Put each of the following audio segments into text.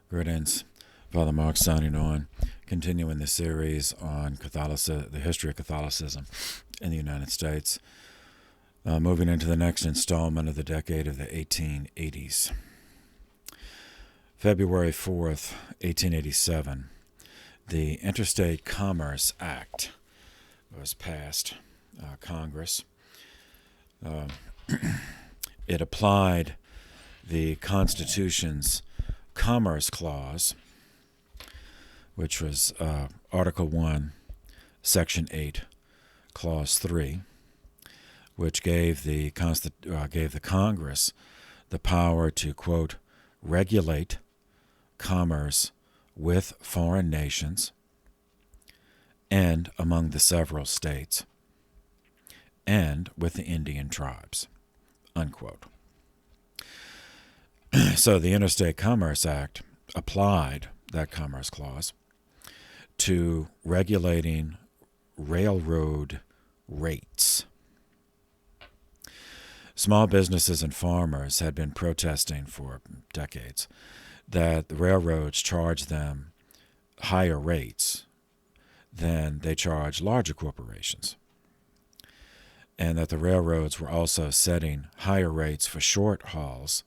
Greetings. Father Mark signing on, continuing the series on Catholicism, the history of Catholicism in the United States. Moving into the next installment of the decade of the 1880s. February 4th, 1887, the Interstate Commerce Act was passed. Congress. It applied the Constitution's Commerce Clause, which was Article 1, Section 8, Clause 3, which gave the Congress the power to, quote, regulate commerce with foreign nations and among the several states and with the Indian tribes, unquote. So the Interstate Commerce Act applied that Commerce Clause to regulating railroad rates. Small businesses and farmers had been protesting for decades that the railroads charged them higher rates than they charge larger corporations, and that the railroads were also setting higher rates for short hauls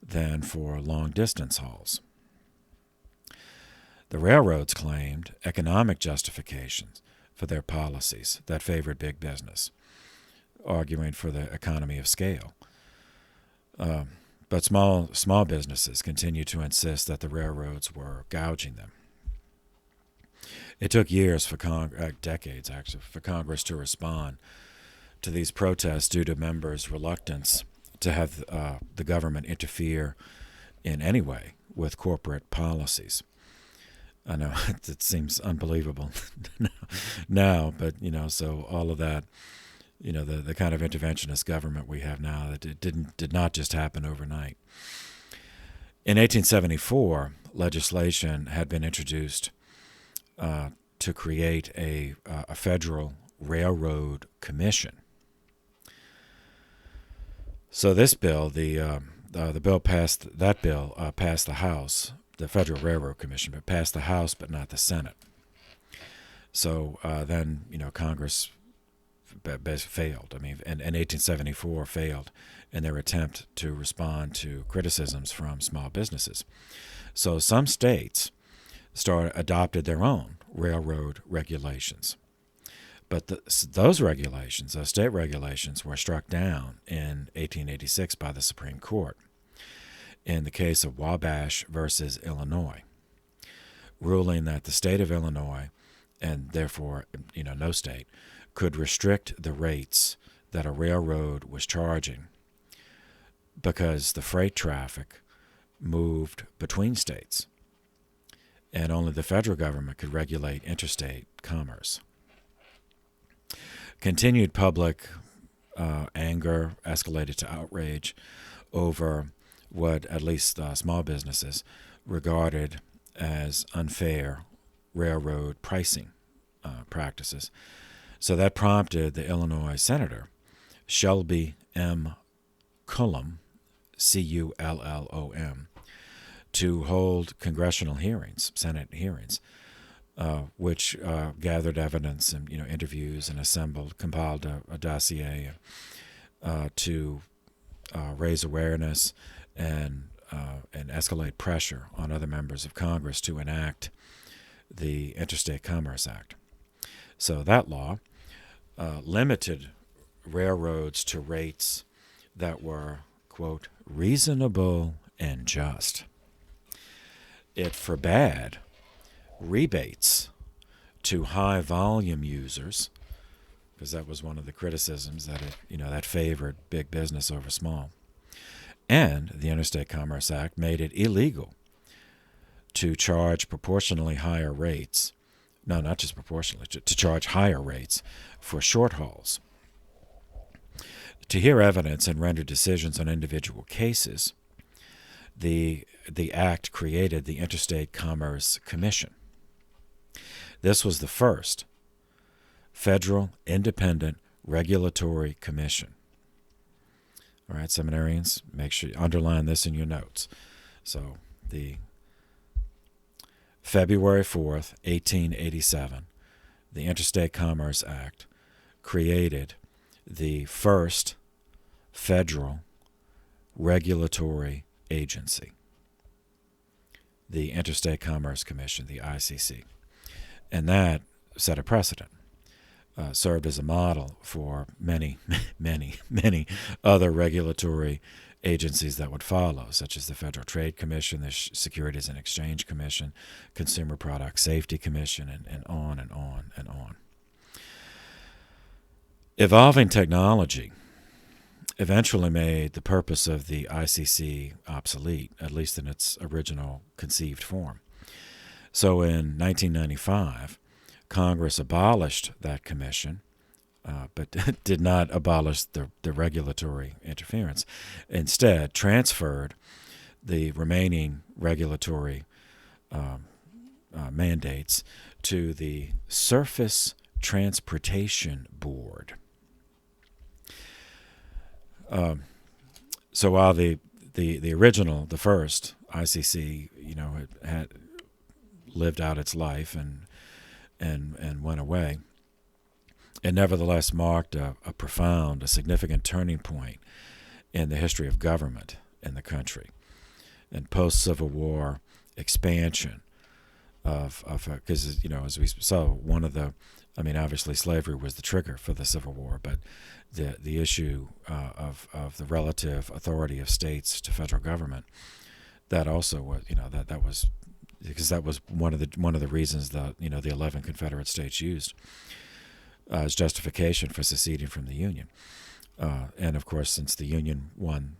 than for long-distance hauls. The railroads claimed economic justifications for their policies that favored big business, arguing for the economy of scale. But small businesses continued to insist that the railroads were gouging them. It took years decades actually, for Congress to respond to these protests due to members' reluctance to have the government interfere in any way with corporate policies. I know it seems unbelievable now, but so all of that, the kind of interventionist government we have now, that it did not just happen overnight. In 1874, legislation had been introduced to create a federal railroad commission. So this bill, the bill passed the House, the Federal Railroad Commission, but passed the House but not the Senate. So then Congress failed. In 1874 failed in their attempt to respond to criticisms from small businesses. So some states adopted their own railroad regulations. But those regulations, those state regulations, were struck down in 1886 by the Supreme Court in the case of Wabash versus Illinois, ruling that the state of Illinois, and therefore no state, could restrict the rates that a railroad was charging because the freight traffic moved between states, and only the federal government could regulate interstate commerce. Continued public anger escalated to outrage over what at least small businesses regarded as unfair railroad pricing practices. So that prompted the Illinois Senator, Shelby M. Cullom, Cullom, to hold congressional hearings, Senate hearings, which gathered evidence and interviews and compiled a dossier to raise awareness and escalate pressure on other members of Congress to enact the Interstate Commerce Act. So that law limited railroads to rates that were, quote, reasonable and just. It forbade rebates to high volume users, because that was one of the criticisms that that favored big business over small. And the Interstate Commerce Act made it illegal to charge proportionally higher rates. No, not just proportionally, to charge higher rates for short hauls. To hear evidence and render decisions on individual cases, the Act created the Interstate Commerce Commission. This was the first federal independent regulatory commission. All right, seminarians, make sure you underline this in your notes. So the February 4th, 1887, the Interstate Commerce Act created the first federal regulatory agency, the Interstate Commerce Commission, the ICC. And that set a precedent, served as a model for many, many other regulatory agencies that would follow, such as the Federal Trade Commission, the Securities and Exchange Commission, Consumer Product Safety Commission, and on and on and on. Evolving technology eventually made the purpose of the ICC obsolete, at least in its original conceived form. So in 1995, Congress abolished that commission, but did not abolish the regulatory interference. Instead, transferred the remaining regulatory mandates to the Surface Transportation Board. So while the original, the first ICC, had lived out its life and went away, it nevertheless marked a profound, a significant turning point in the history of government in the country, and post-Civil War expansion of because as we saw, obviously slavery was the trigger for the Civil War, but the issue of the relative authority of states to federal government, that also was that was because that was one of the reasons that the 11 Confederate states used as justification for seceding from the Union. And of course, since the Union won,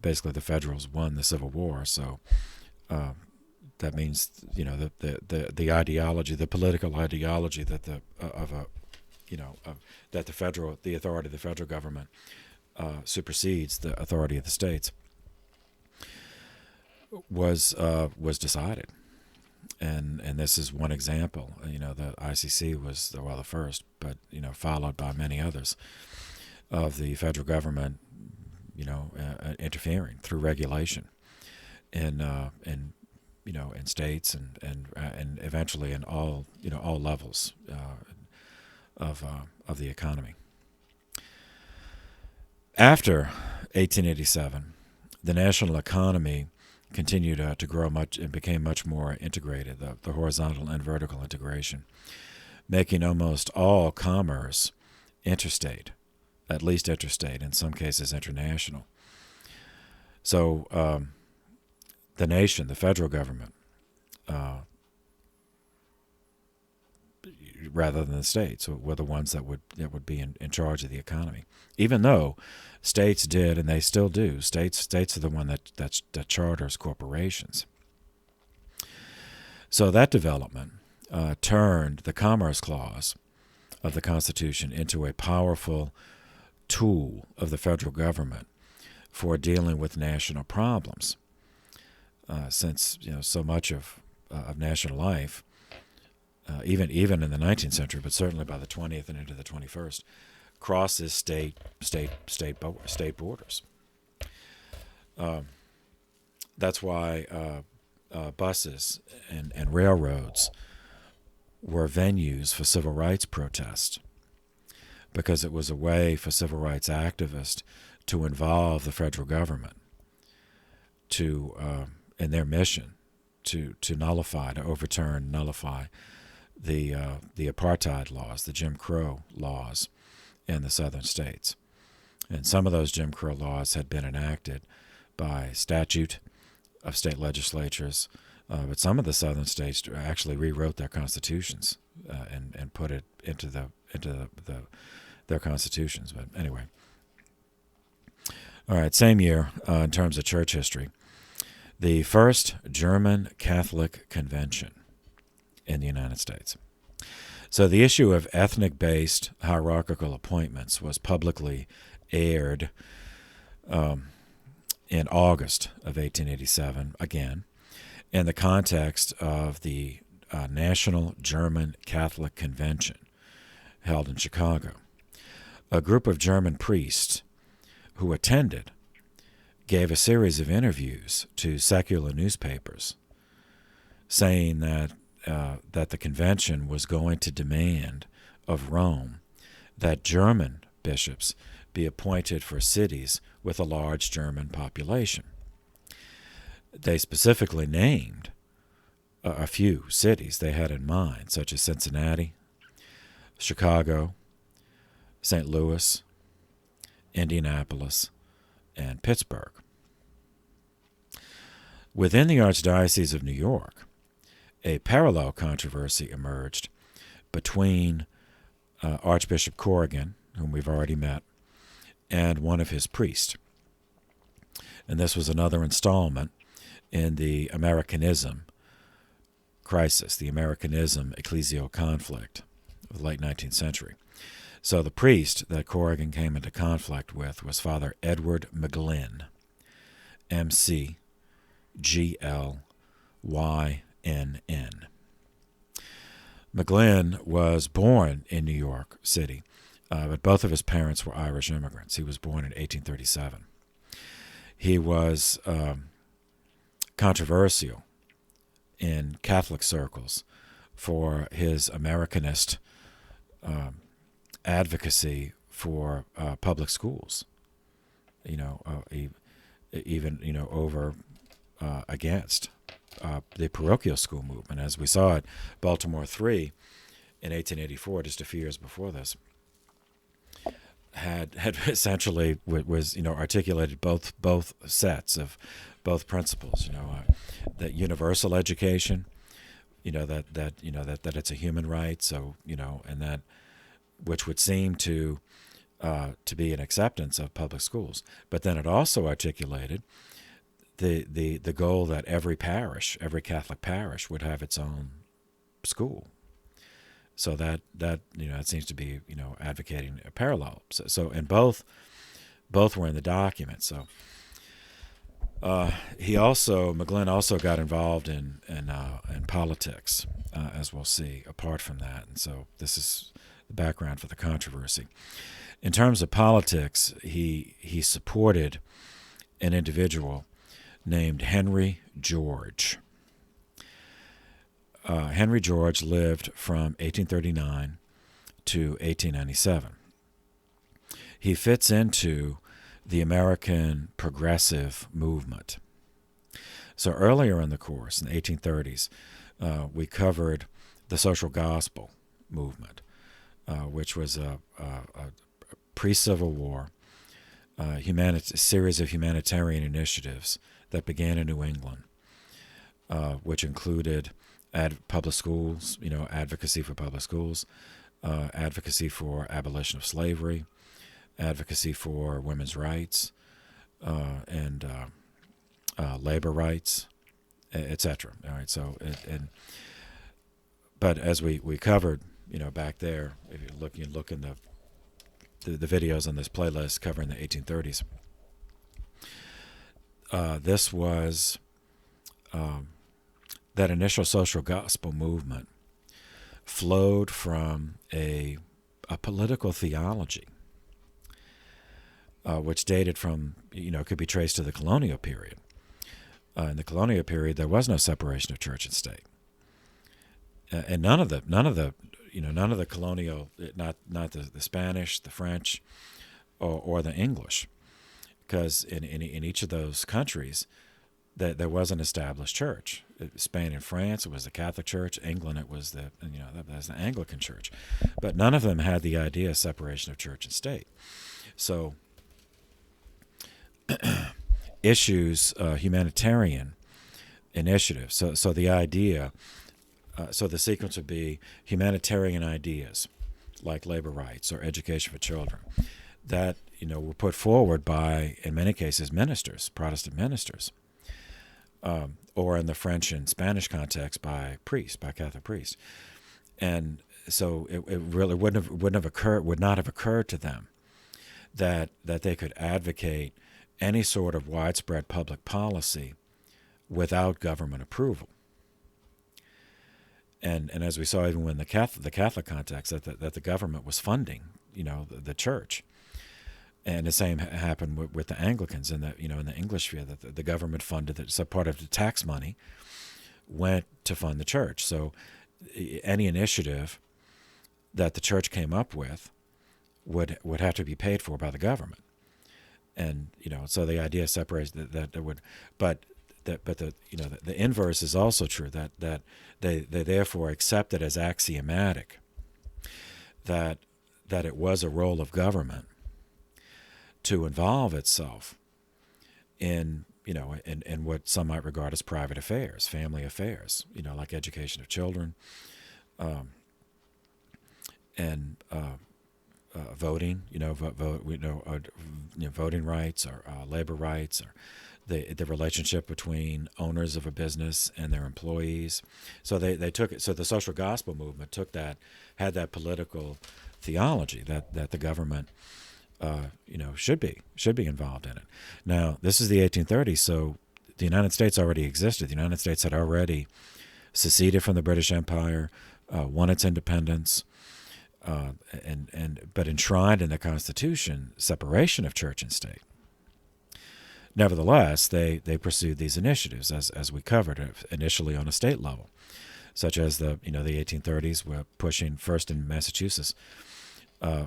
basically the Federals won the Civil War, so that means the ideology, the political ideology that the authority of the federal government supersedes the authority of the states was decided. And this is one example. The ICC was the first, but followed by many others, of the federal government interfering through regulation in states and eventually in all levels of the economy. After 1887, the national economy continued to grow much and became much more integrated, the horizontal and vertical integration, making almost all commerce interstate, at least interstate, in some cases international. So the nation, the federal government, rather than the states, were the ones that would be in charge of the economy. Even though states did, and they still do, states are the one that charters corporations. So that development turned the Commerce Clause of the Constitution into a powerful tool of the federal government for dealing with national problems. Since so much of national life, even in the 19th century, but certainly by the 20th and into the 21st, crosses state borders. That's why buses and railroads were venues for civil rights protests, because it was a way for civil rights activists to involve the federal government in their mission to nullify the apartheid laws, the Jim Crow laws in the southern states. And some of those Jim Crow laws had been enacted by statute of state legislatures, but some of the southern states actually rewrote their constitutions and put it into their constitutions. But anyway, all right. Same year, in terms of church history, the first German Catholic Convention in the United States. So the issue of ethnic-based hierarchical appointments was publicly aired in August of 1887, again, in the context of the National German Catholic Convention held in Chicago. A group of German priests who attended gave a series of interviews to secular newspapers saying that the convention was going to demand of Rome that German bishops be appointed for cities with a large German population. They specifically named a few cities they had in mind, such as Cincinnati, Chicago, St. Louis, Indianapolis, and Pittsburgh. Within the Archdiocese of New York, a parallel controversy emerged between Archbishop Corrigan, whom we've already met, and one of his priests. And this was another installment in the Americanism crisis, the Americanism ecclesial conflict of the late 19th century. So the priest that Corrigan came into conflict with was Father Edward Mcglenn, M-C-G-L-Y-N-N. Mcglenn was born in New York City, but both of his parents were Irish immigrants. He was born in 1837. He was controversial in Catholic circles for his Americanist advocacy for public schools. Even over against the parochial school movement, as we saw at Baltimore 3 in 1884, just a few years before this, had essentially was articulated both sets of both principles. That universal education, that it's a human right. So and that which would seem to be an acceptance of public schools, but then it also articulated the goal that every Catholic parish would have its own school. So that seems to be advocating a parallel. So and both were in the document. So Mcglenn also got involved in politics, as we'll see. Apart from that, and so this is the background for the controversy. In terms of politics, he supported an individual named Henry George. Henry George lived from 1839 to 1897. He fits into the American progressive movement. So earlier in the course, in the 1830s, we covered the social gospel movement, which was a pre-Civil War series of humanitarian initiatives that began in New England, which included public schools, advocacy for public schools, advocacy for abolition of slavery, advocacy for women's rights, and labor rights, etc. All right. So, but as we covered, back there, if you look in the videos on this playlist covering the 1830s. This was that initial social gospel movement flowed from a political theology, which dated from could be traced to the colonial period. In the colonial period, there was no separation of church and state, and none of the colonial, not the Spanish, the French, or the English, because in each of those countries, there was an established church. Spain and France, it was the Catholic Church. England, it was the Anglican Church, but none of them had the idea of separation of church and state. So issues, humanitarian initiatives. So the idea. So the sequence would be humanitarian ideas like labor rights or education for children that were put forward by, in many cases, ministers, Protestant ministers, or in the French and Spanish context by Catholic priests. And so it really would not have occurred to them that they could advocate any sort of widespread public policy without government approval. And as we saw even when the Catholic context, that the government was funding, the church, and the same happened with the Anglicans in the English sphere, that the government funded it. So part of the tax money went to fund the church. So any initiative that the church came up with would have to be paid for by the government. And so the idea separates that would, but the inverse is also true, that they therefore accept it as axiomatic that it was a role of government to involve itself in what some might regard as private affairs, family affairs, like education of children, and voting, voting rights or labor rights, or the relationship between owners of a business and their employees. So they took it. So the social gospel movement had that political theology that the government should be involved in it. Now, this is the 1830s, so the United States already existed. The United States had already seceded from the British Empire, won its independence, but enshrined in the Constitution separation of church and state. Nevertheless, they pursued these initiatives, as we covered, initially on a state level, such as the 1830s were pushing first in Massachusetts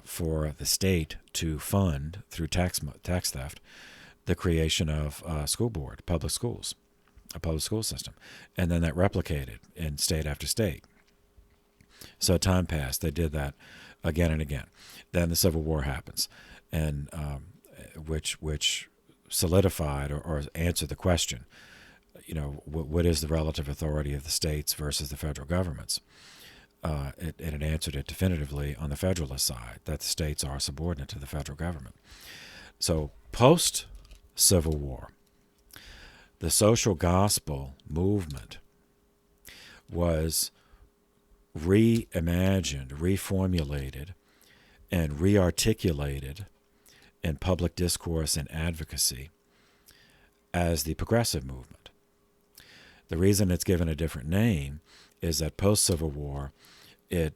for the state to fund through tax theft the creation of a school board, public schools, a public school system, and then that replicated in state after state. So time passed. They did that again and again. Then the Civil War happens, and which solidified or answered the question, what is the relative authority of the states versus the federal governments? And it answered it definitively on the federalist side, that the states are subordinate to the federal government. So post-Civil War, the social gospel movement was reimagined, reformulated, and rearticulated in public discourse and advocacy as the progressive movement. The reason it's given a different name is that post-Civil War, it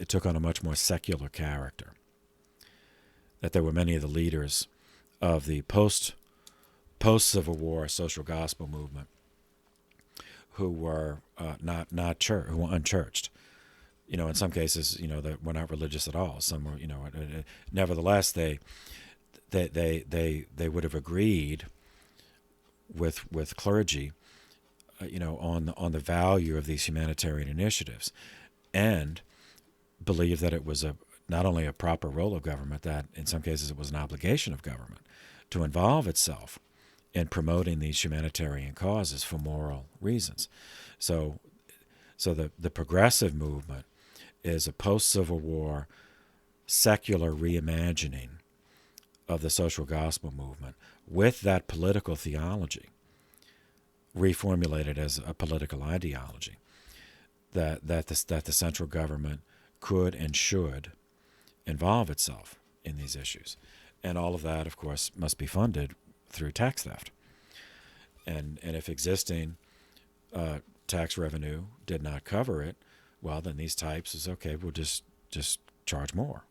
took on a much more secular character. That there were many of the leaders of the post-Civil War social gospel movement who were who were unchurched. In some cases, that were not religious at all. Some were, nevertheless, they would have agreed with clergy, on the value of these humanitarian initiatives, and believed that it was not only a proper role of government, that in some cases it was an obligation of government to involve itself in promoting these humanitarian causes for moral reasons. So the progressive movement is a post-Civil War secular reimagining of the social gospel movement with that political theology reformulated as a political ideology that the central government could and should involve itself in these issues. And all of that, of course, must be funded through tax theft. And if existing tax revenue did not cover it, well, then these types is okay. We'll just charge more.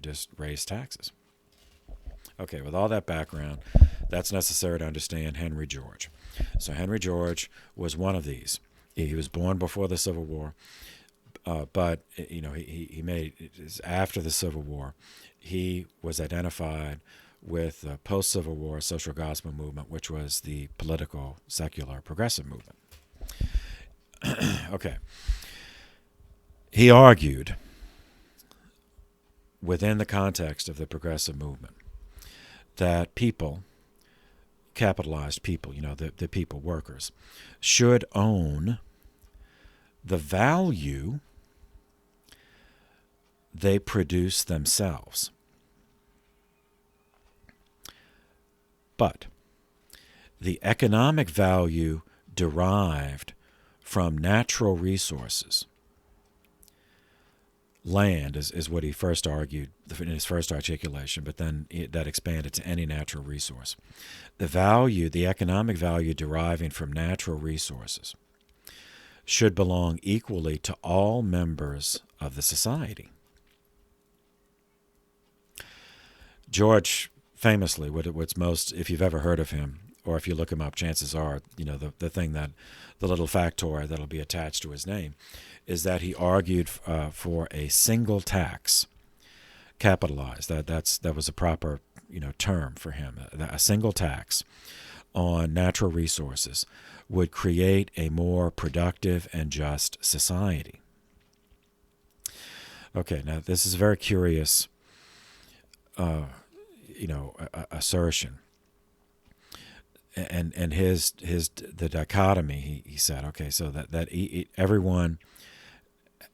Just raise taxes. Okay, with all that background, that's necessary to understand Henry George. So Henry George was one of these. He was born before the Civil War, but he made after the Civil War. He was identified with the post-Civil War social gospel movement, which was the political, secular, progressive movement. Okay. He argued within the context of the progressive movement that people, capitalized people, the people, workers, should own the value they produce themselves. But the economic value derived from natural resources, land is what he first argued in his first articulation, but then that expanded to any natural resource. The economic value deriving from natural resources should belong equally to all members of the society. George famously, what's most, if you've ever heard of him, or if you look him up, chances are, the thing that, the little factoid that'll be attached to his name, is that he argued for a single tax, capitalized. That was a proper, term for him. A single tax on natural resources would create a more productive and just society. Okay, now this is a very curious, assertion. And the dichotomy, he said, okay, so that everyone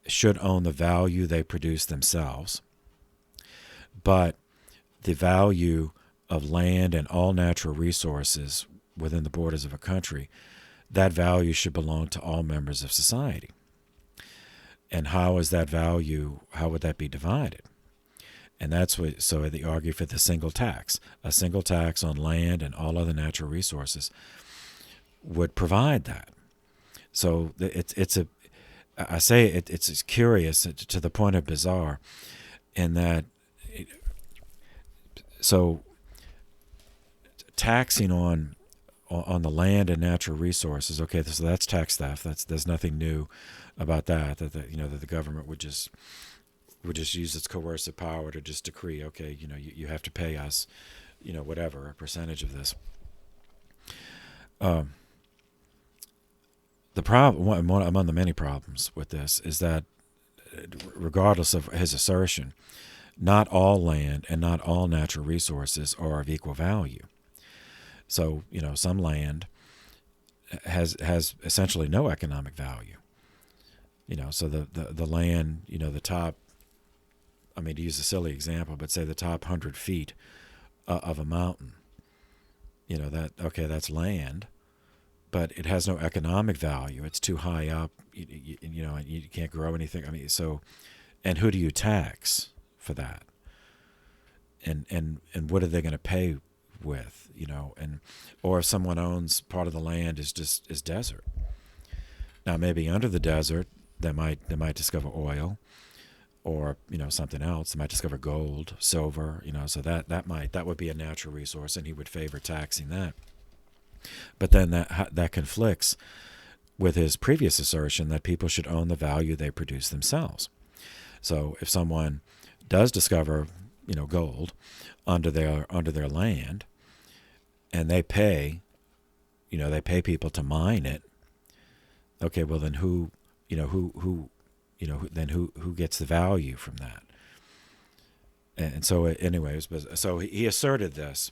should own the value they produce themselves, but the value of land and all natural resources within the borders of a country, that value should belong to all members of society. And how would that be divided? And so they argue for the single tax. A single tax on land and all other natural resources would provide that. So it's curious to the point of bizarre, in that, so taxing on the land and natural resources, okay, so that's tax theft. There's nothing new about that. That the government would just use its coercive power to just decree, okay, you have to pay us, whatever, a percentage of this. The problem, among the many problems with this, is that regardless of his assertion, not all land and not all natural resources are of equal value. So, some land has essentially no economic value. So the land, the top, to use a silly example, but say the top 100 feet of a mountain, that's land, but it has no economic value. It's too high up, you can't grow anything. And who do you tax for that? And what are they going to pay with, or if someone owns part of the land is desert. Now, maybe under the desert, they might discover oil, or something else. They might discover gold, silver, so that would be a natural resource, and he would favor taxing that. But then that conflicts with his previous assertion that people should own the value they produce themselves. So if someone does discover gold under their land, and they pay people to mine it, okay, well then who gets the value from that? And so, anyways, so he asserted this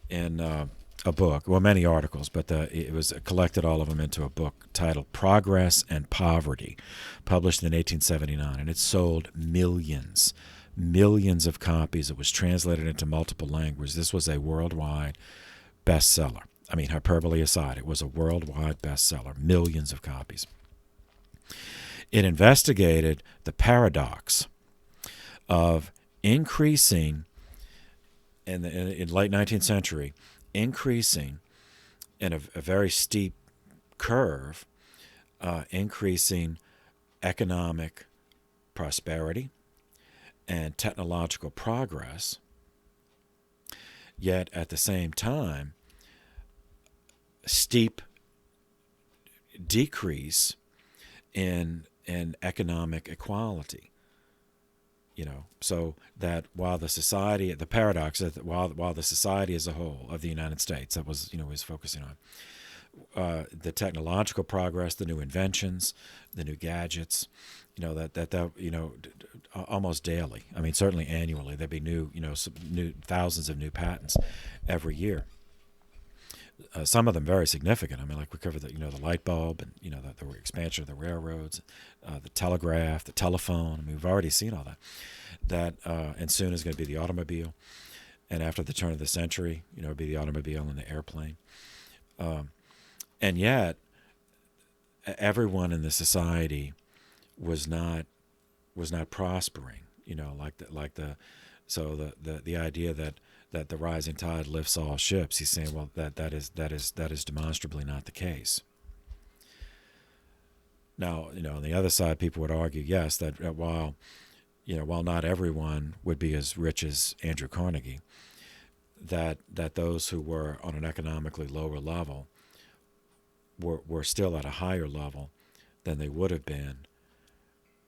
in a book, well, many articles, but it was collected, all of them, into a book titled "Progress and Poverty," published in 1879, and it sold millions of copies. It was translated into multiple languages. This was a worldwide bestseller. Hyperbole aside, it was a worldwide bestseller, millions of copies. It investigated the paradox of increasing, in late 19th century, increasing in a very steep curve, increasing economic prosperity and technological progress, yet at the same time, steep decrease in economic equality. So that while the society, the paradox is that while the society as a whole of the United States, that was, was focusing on the technological progress, the new inventions, the new gadgets, almost daily. Certainly annually, there'd be new thousands of new patents every year. Some of them very significant. We covered the light bulb, and the expansion of the railroads, the telegraph, the telephone. We've already seen all that. And soon is going to be the automobile, and after the turn of the century, it'll be the automobile and the airplane. And yet, everyone in the society was not prospering. The idea that the rising tide lifts all ships. He's saying, well, that is demonstrably not the case. Now, on the other side, people would argue, yes, that while not everyone would be as rich as Andrew Carnegie, that those who were on an economically lower level were still at a higher level than they would have been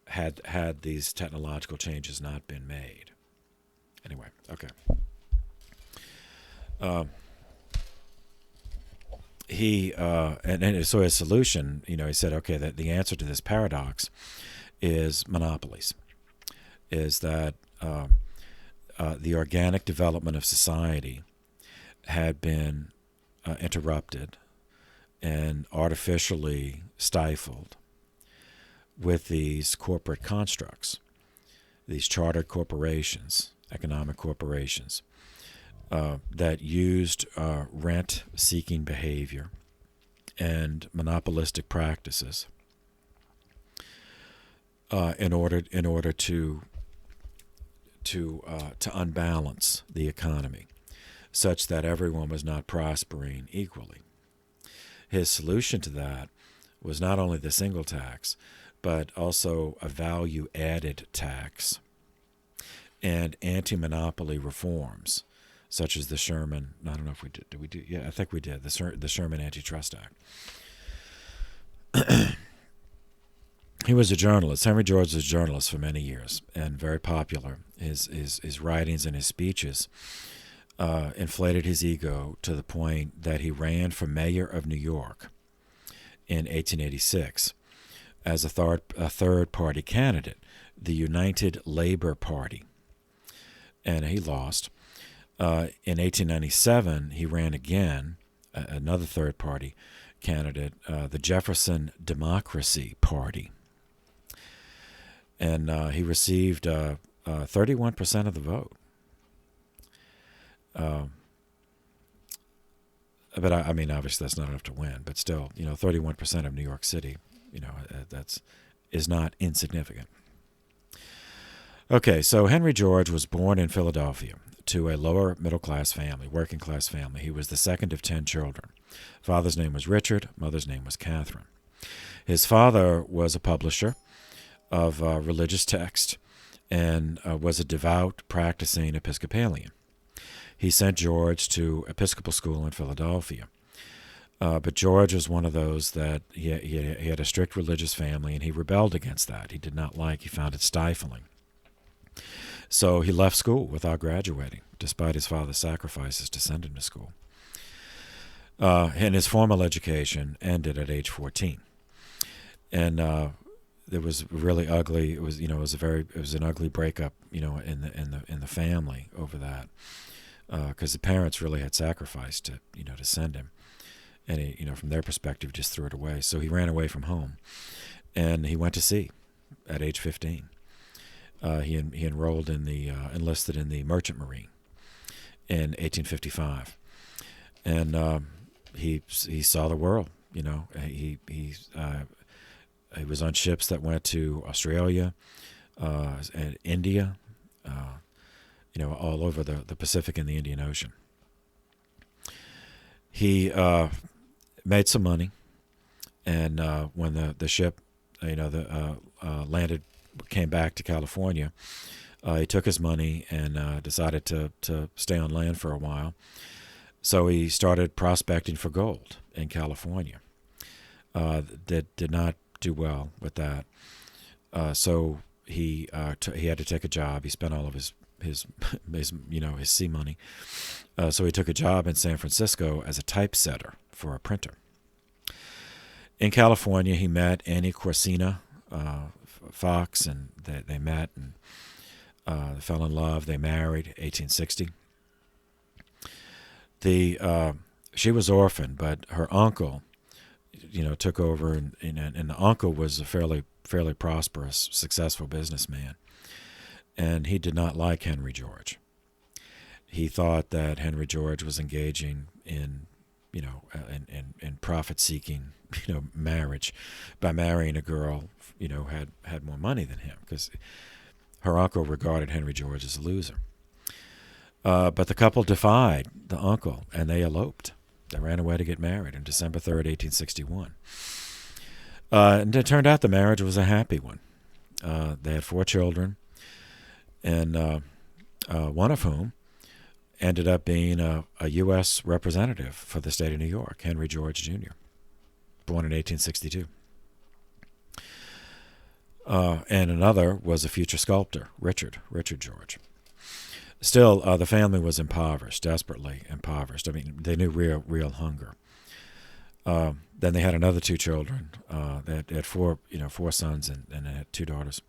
had these technological changes not been made. Anyway, okay. So his solution, he said, okay, that the answer to this paradox is monopolies. Is that the organic development of society had been interrupted and artificially stifled with these corporate constructs, these chartered corporations, economic corporations, that used rent-seeking behavior and monopolistic practices in order to unbalance the economy, such that everyone was not prospering equally. His solution to that was not only the single tax, but also a value-added tax and anti-monopoly reforms, such as the Sherman. I don't know if we did. Did we do? Yeah, I think we did. The Sherman Anti-Trust Act. He was a journalist. Henry George was a journalist for many years and very popular. His writings and his speeches inflated his ego to the point that he ran for mayor of New York in 1886 as a third-party candidate, the United Labor Party, and he lost. In 1897, he ran again, another third-party candidate, the Jefferson Democracy Party, and he received 31% of the vote. But I mean, obviously that's not enough to win. But still, 31% of New York City, is not insignificant. Okay, so Henry George was born in Philadelphia to a lower middle-class family, working-class family. He was the second of 10 children. Father's name was Richard. Mother's name was Catherine. His father was a publisher of religious text and was a devout, practicing Episcopalian. He sent George to Episcopal school in Philadelphia. But George was one of those that he had a strict religious family, and he rebelled against that. He did not he found it stifling. So he left school without graduating, despite his father's sacrifices to send him to school. And his formal education ended at age 14. And it was really ugly. It was an ugly breakup, in the family over that, because the parents really had sacrificed to send him, and he, from their perspective, just threw it away. So he ran away from home, and he went to sea at age 15. He enrolled in enlisted in the Merchant Marine in 1855, and he saw the world. He was on ships that went to Australia and India, all over the Pacific and the Indian Ocean. He made some money, and when the ship, landed, came back to California, he took his money and decided to stay on land for a while. So he started prospecting for gold in California. That did not do well with that. So he had to take a job. He spent all of his sea money. So he took a job in San Francisco as a typesetter for a printer. In California, he met Annie Corsina Fox, and they met and they fell in love. They married, 1860. She was orphaned, but her uncle, took over, and the uncle was a fairly prosperous, successful businessman, and he did not like Henry George. He thought that Henry George was engaging in profit-seeking, marriage by marrying a girl, had more money than him, because her uncle regarded Henry George as a loser. But the couple defied the uncle, and they eloped. They ran away to get married on December 3rd, 1861. And it turned out the marriage was a happy one. They had 4 children, and one of whom, ended up being a U.S. representative for the state of New York, Henry George Jr., born in 1862. And another was a future sculptor, Richard George. Still, the family was impoverished, desperately impoverished. I mean, they knew real hunger. Then they had another two children. They had four sons and they had two daughters.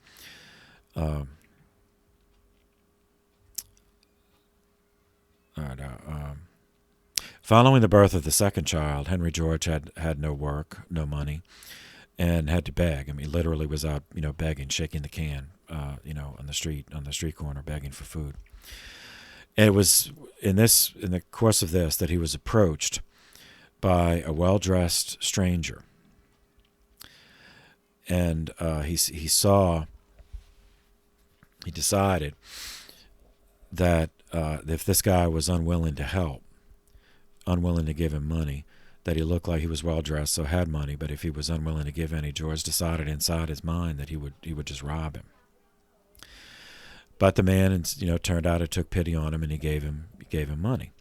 Following the birth of the second child, Henry George had no work, no money, and had to beg. I mean, literally was out, begging, shaking the can, on the street corner, begging for food. And it was in the course of this that he was approached by a well-dressed stranger, and he decided that if this guy was unwilling to help, unwilling to give him money, that he looked like he was well-dressed, so had money, but if he was unwilling to give any, George decided inside his mind that he would just rob him. But the man, turned out it took pity on him, and he gave him money.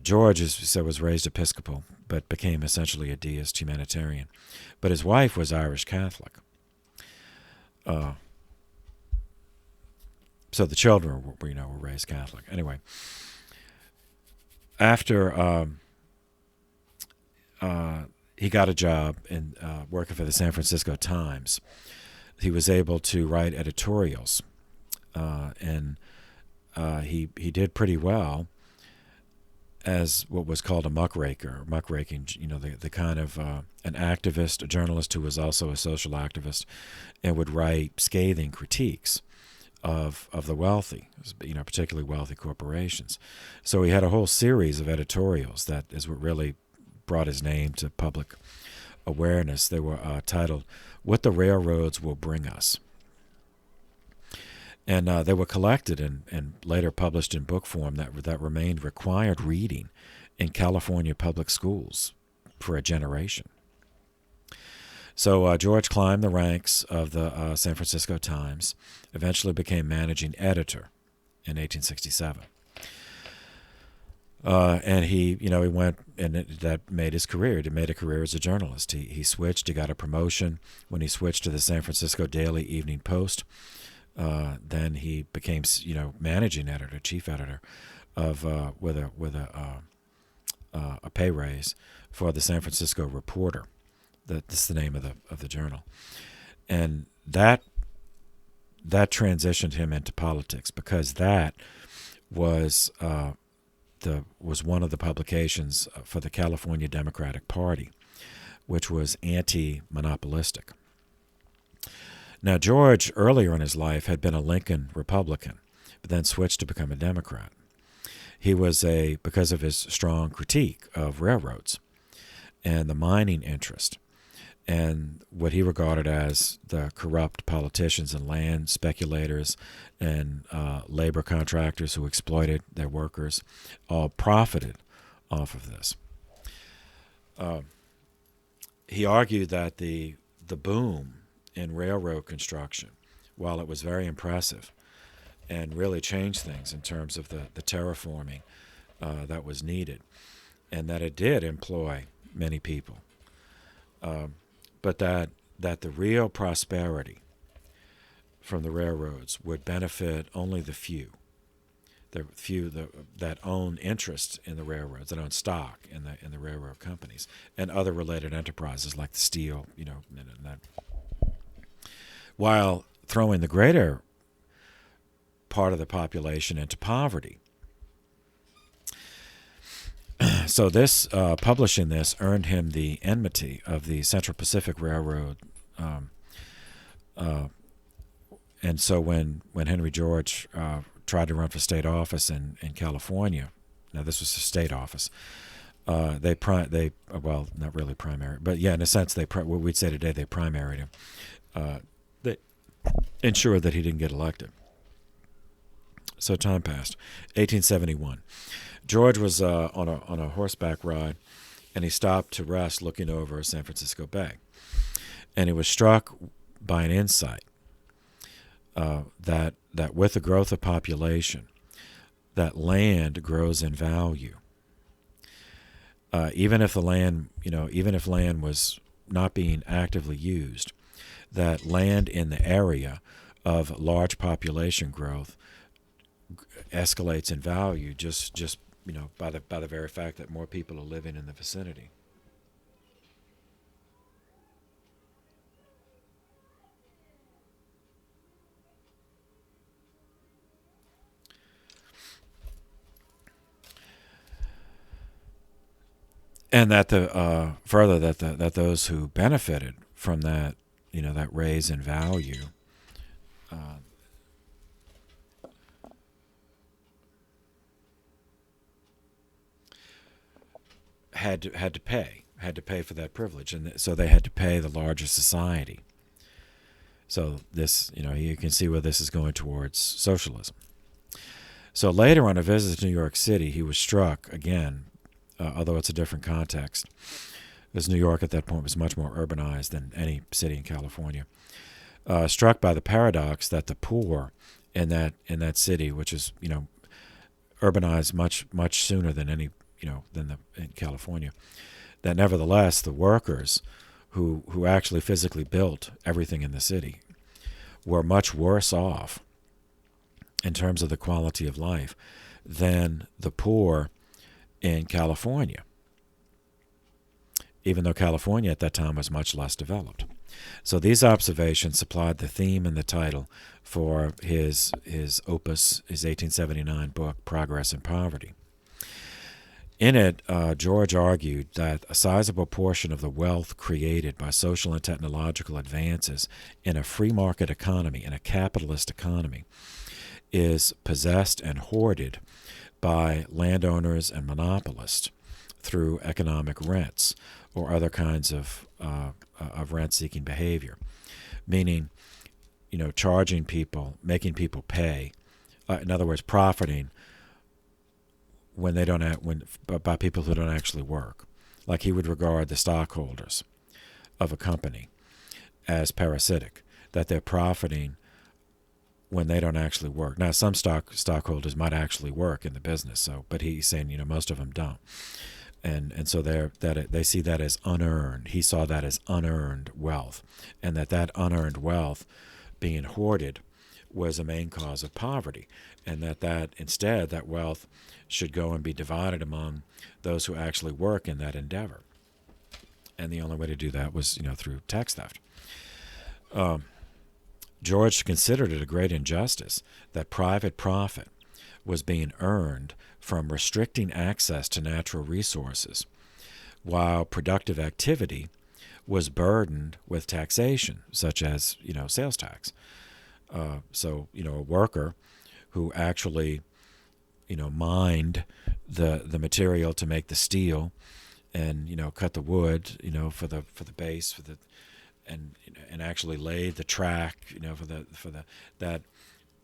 George, as we said, was raised Episcopal, but became essentially a deist humanitarian. But his wife was Irish Catholic. So the children were raised Catholic. Anyway, after he got a job in working for the San Francisco Times, he was able to write editorials, and he did pretty well as what was called a muckraker. Muckraking, the kind of an activist, a journalist who was also a social activist, and would write scathing critiques of the wealthy, particularly wealthy corporations. So he had a whole series of editorials that is what really brought his name to public awareness. They were titled "What the Railroads Will Bring Us." And they were collected and later published in book form that remained required reading in California public schools for a generation. So George climbed the ranks of the San Francisco Times, eventually became managing editor in 1867. And he went, and that made his career. He made a career as a journalist. He switched. He got a promotion when he switched to the San Francisco Daily Evening Post. Then he became, managing editor, chief editor of with a pay raise for the San Francisco Reporter. That's the name of the journal, and that transitioned him into politics, because that was one of the publications for the California Democratic Party, which was anti-monopolistic. Now, George, earlier in his life, had been a Lincoln Republican, but then switched to become a Democrat. He was because of his strong critique of railroads and the mining interest, and what he regarded as the corrupt politicians and land speculators and labor contractors who exploited their workers, all profited off of this. He argued that the boom in railroad construction, while it was very impressive and really changed things in terms of the terraforming that was needed, and that it did employ many people, but that the real prosperity from the railroads would benefit only the few that own interest in the railroads, that own stock in the railroad companies and other related enterprises like the steel, and that, while throwing the greater part of the population into poverty. So this publishing this earned him the enmity of the Central Pacific Railroad, and so when Henry George tried to run for state office in California, now this was a state office, they well, not really primary, but yeah, in a sense what we'd say today, they primaried him. They ensured that he didn't get elected. So time passed. 1871. George was on a horseback ride, and he stopped to rest looking over San Francisco Bay. And he was struck by an insight that with the growth of population, that land grows in value. Even if land was not being actively used, that land in the area of large population growth escalates in value just by the very fact that more people are living in the vicinity. And that further that those who benefited from that that raise in value had to pay for that privilege, and so they had to pay the larger society. So this you can see where this is going towards socialism. So later on a visit to New York City, he was struck again, although it's a different context, because New York at that point was much more urbanized than any city in California. Struck by the paradox that the poor in that city, which is urbanized much sooner than any in California, that nevertheless the workers who actually physically built everything in the city were much worse off in terms of the quality of life than the poor in California, even though California at that time was much less developed. So these observations supplied the theme and the title for his opus, his 1879 book, Progress and Poverty. In it, George argued that a sizable portion of the wealth created by social and technological advances in a free market economy, in a capitalist economy, is possessed and hoarded by landowners and monopolists through economic rents or other kinds of rent-seeking behavior, meaning, charging people, making people pay, in other words, profiting when they don't by people who don't actually work. Like he would regard the stockholders of a company as parasitic, that they're profiting when they don't actually work. Now, some stockholders might actually work in the business, but he's saying most of them don't, and so they see that as unearned. He saw that as unearned wealth, and that unearned wealth being hoarded was a main cause of poverty, and that instead that wealth should go and be divided among those who actually work in that endeavor. And the only way to do that was through tax theft. George considered it a great injustice that private profit was being earned from restricting access to natural resources, while productive activity was burdened with taxation, such as sales tax. So a worker who actually mined the material to make the steel, and cut the wood for the base and actually laid the track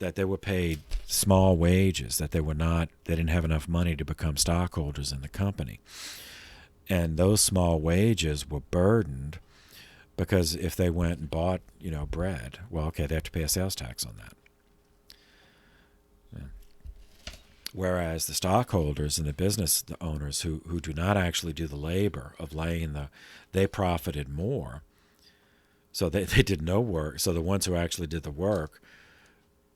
that they were paid small wages, that they didn't have enough money to become stockholders in the company, and those small wages were burdened because if they went and bought bread, well, okay, they have to pay a sales tax on that. Whereas the stockholders and the business owners who do not actually do the labor of they profited more. So they did no work. So the ones who actually did the work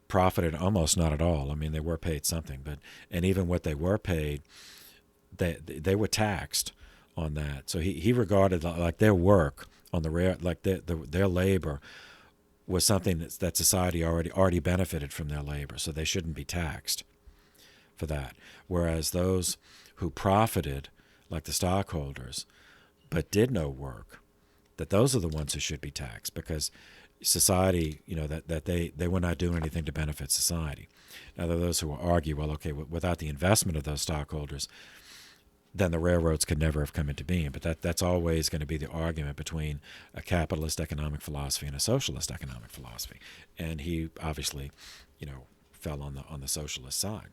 profited almost not at all. I mean, they were paid something, and even what they were paid, they were taxed on that. So he regarded like their work on their labor was something that society already benefited from their labor, so they shouldn't be taxed for that. Whereas those who profited, like the stockholders, but did no work, that those are the ones who should be taxed, because society, that they were not doing anything to benefit society. Now, there are those who will argue, well, okay, without the investment of those stockholders, then the railroads could never have come into being. But that's always going to be the argument between a capitalist economic philosophy and a socialist economic philosophy. And he obviously, fell on the socialist side.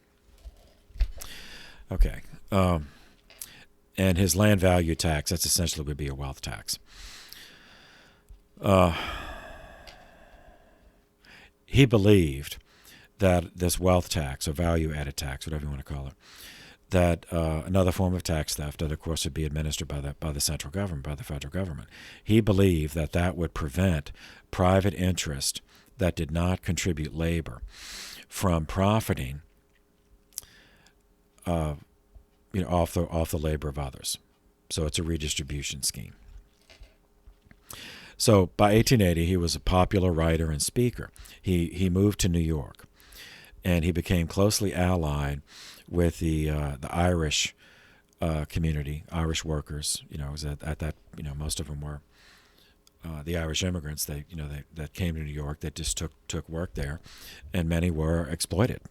Okay. And his land value tax, that's essentially would be a wealth tax. he believed that this wealth tax or value-added tax, whatever you want to call it, that another form of tax theft that, of course, would be administered by the central government, by the federal government. He believed that that would prevent private interest that did not contribute labor from profiting off the labor of others. So it's a redistribution scheme. So by 1880, he was a popular writer and speaker. He moved to New York, and he became closely allied with the Irish community, Irish workers. At that, most of them were the Irish immigrants. That came to New York, that just took work there, and many were exploited.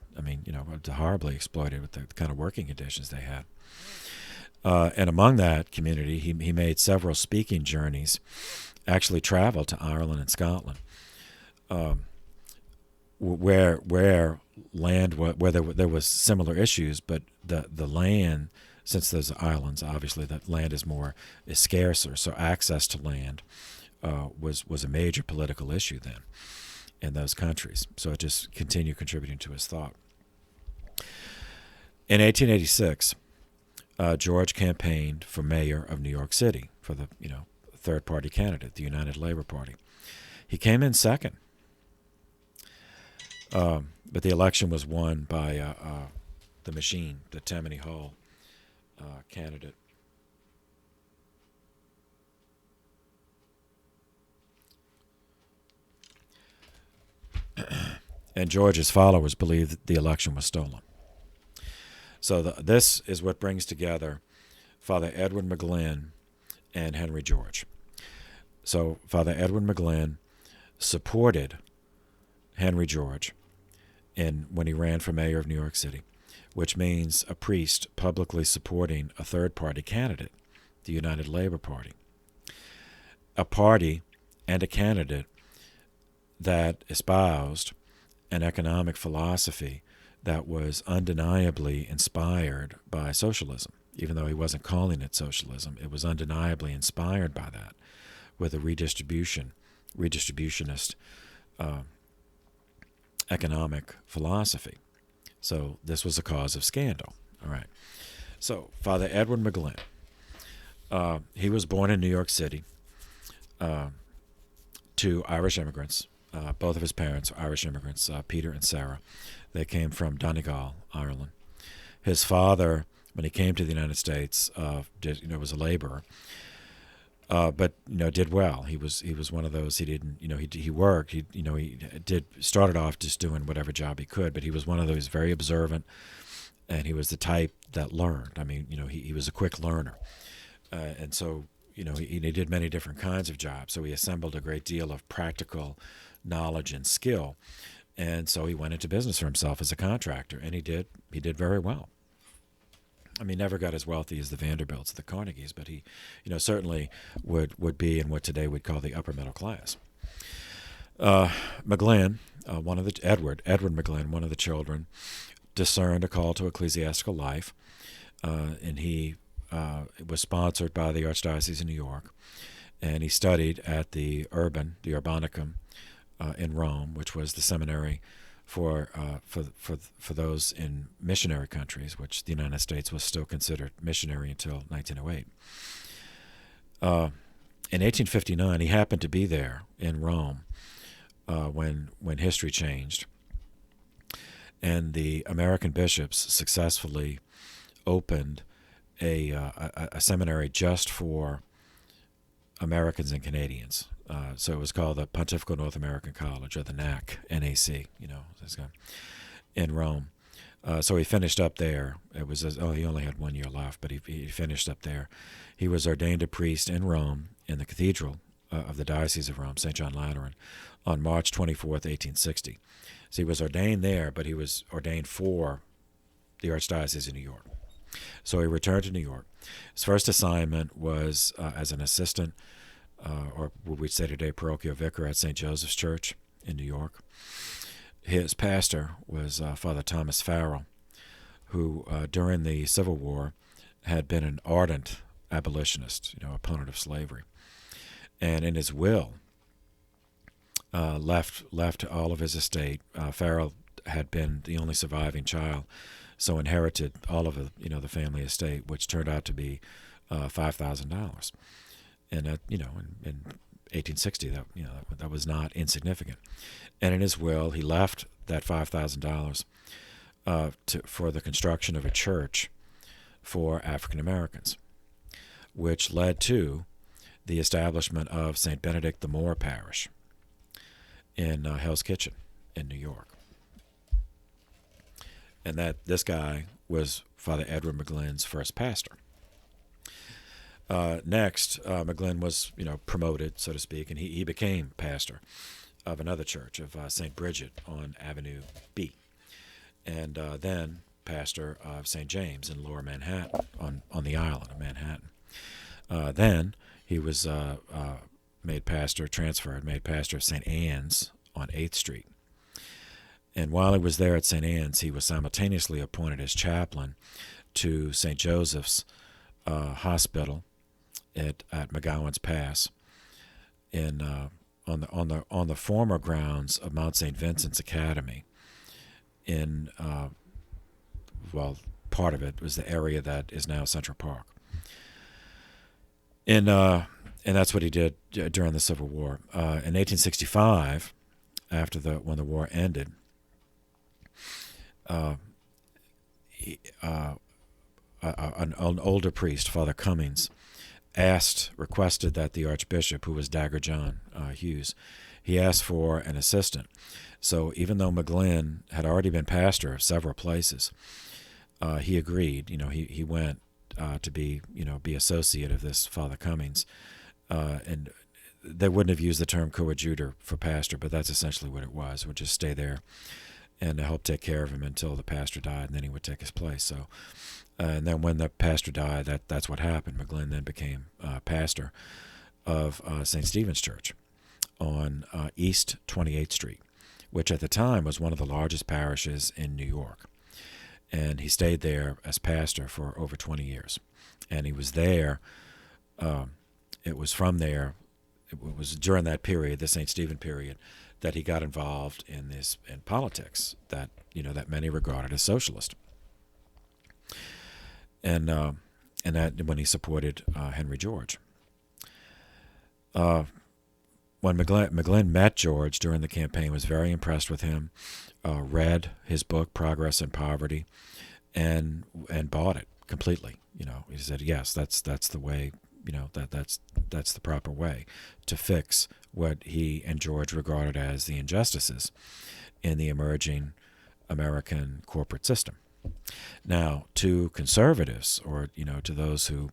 Horribly exploited with the kind of working conditions they had. And among that community, he made several speaking journeys, actually traveled to Ireland and Scotland, where there was similar issues, but the land, since there's islands, obviously the land is scarcer, so access to land was a major political issue then in those countries. So it just continued contributing to his thought. In 1886, George campaigned for mayor of New York City for the third-party candidate, the United Labor Party. He came in second, but the election was won by the machine, the Tammany Hall candidate. And George's followers believed that the election was stolen. So this is what brings together Father Edwin Mcglenn and Henry George. So Father Edwin Mcglenn supported Henry George when he ran for mayor of New York City, which means a priest publicly supporting a third-party candidate, the United Labor Party, a party and a candidate that espoused an economic philosophy that was undeniably inspired by socialism. Even though he wasn't calling it socialism, it was undeniably inspired by that, with a redistributionist economic philosophy. So this was a cause of scandal. All right. So Father Edwin Mcglenn, he was born in New York City to Irish immigrants. Both of his parents were Irish immigrants, Peter and Sarah. They came from Donegal, Ireland. His father, when he came to the United States, was a laborer, but did well. He was one of those. He didn't, he worked. He started off just doing whatever job he could, but he was one of those very observant, and he was the type that learned. He was a quick learner, and so he did many different kinds of jobs. So he assembled a great deal of practical knowledge and skill. And so he went into business for himself as a contractor, and he did very well. Never got as wealthy as the Vanderbilts, the Carnegies, but he, certainly would be in what today we'd call the upper middle class. Mcglenn, Edward Mcglenn, one of the children, discerned a call to ecclesiastical life, and he was sponsored by the Archdiocese of New York, and he studied at the Urbanicum, in Rome, which was the seminary for those in missionary countries, which the United States was still considered missionary until 1908. In 1859, he happened to be there in Rome when history changed, and the American bishops successfully opened a seminary just for Americans and Canadians. So it was called the Pontifical North American College, or the NAC, N-A-C, in Rome. So he finished up there. He only had 1 year left, but he finished up there. He was ordained a priest in Rome, in the cathedral of the Diocese of Rome, St. John Lateran, on March 24th, 1860. So he was ordained there, but he was ordained for the Archdiocese of New York. So he returned to New York. His first assignment was as an assistant, or what we'd say today, parochial vicar at St. Joseph's Church in New York. His pastor was Father Thomas Farrell, who during the Civil War had been an ardent abolitionist, opponent of slavery. And in his will, left all of his estate. Farrell had been the only surviving child, so inherited all of the family estate, which turned out to be $5,000. And in 1860, that was not insignificant. And in his will, he left that $5,000 for the construction of a church for African Americans, which led to the establishment of St. Benedict the Moor Parish in Hell's Kitchen in New York. And that this guy was Father Edward Mcglenn's first pastor. Next, Mcglenn was promoted, so to speak, and he became pastor of another church, of St. Bridget on Avenue B, and then pastor of St. James in Lower Manhattan, on the island of Manhattan. Then he was made pastor of St. Anne's on 8th Street. And while he was there at St. Anne's, he was simultaneously appointed as chaplain to St. Joseph's Hospital at McGowan's Pass on the former grounds of Mount St. Vincent's Academy. Part of it was the area that is now Central Park. And that's what he did during the Civil War. In 1865, when the war ended, an older priest, Father Cummings, requested that the Archbishop, who was Dagger John Hughes, he asked for an assistant. So even though Mcglenn had already been pastor of several places, he agreed. He went to be associate of this Father Cummings, and they wouldn't have used the term coadjutor for pastor, but that's essentially what it was. Would just stay there and help take care of him until the pastor died, and then he would take his place. So, and then when the pastor died, that's what happened. Mcglenn then became pastor of St. Stephen's Church on East 28th Street, which at the time was one of the largest parishes in New York. And he stayed there as pastor for over 20 years. And he was there, it was during that period, the St. Stephen period, that he got involved in politics that many regarded as socialist. And that when he supported Henry George. When Mcglenn met George during the campaign, was very impressed with him, read his book Progress and Poverty, and bought it completely. He said, yes, that's the way. That's the proper way to fix what he and George regarded as the injustices in the emerging American corporate system. Now, to conservatives, or to those who,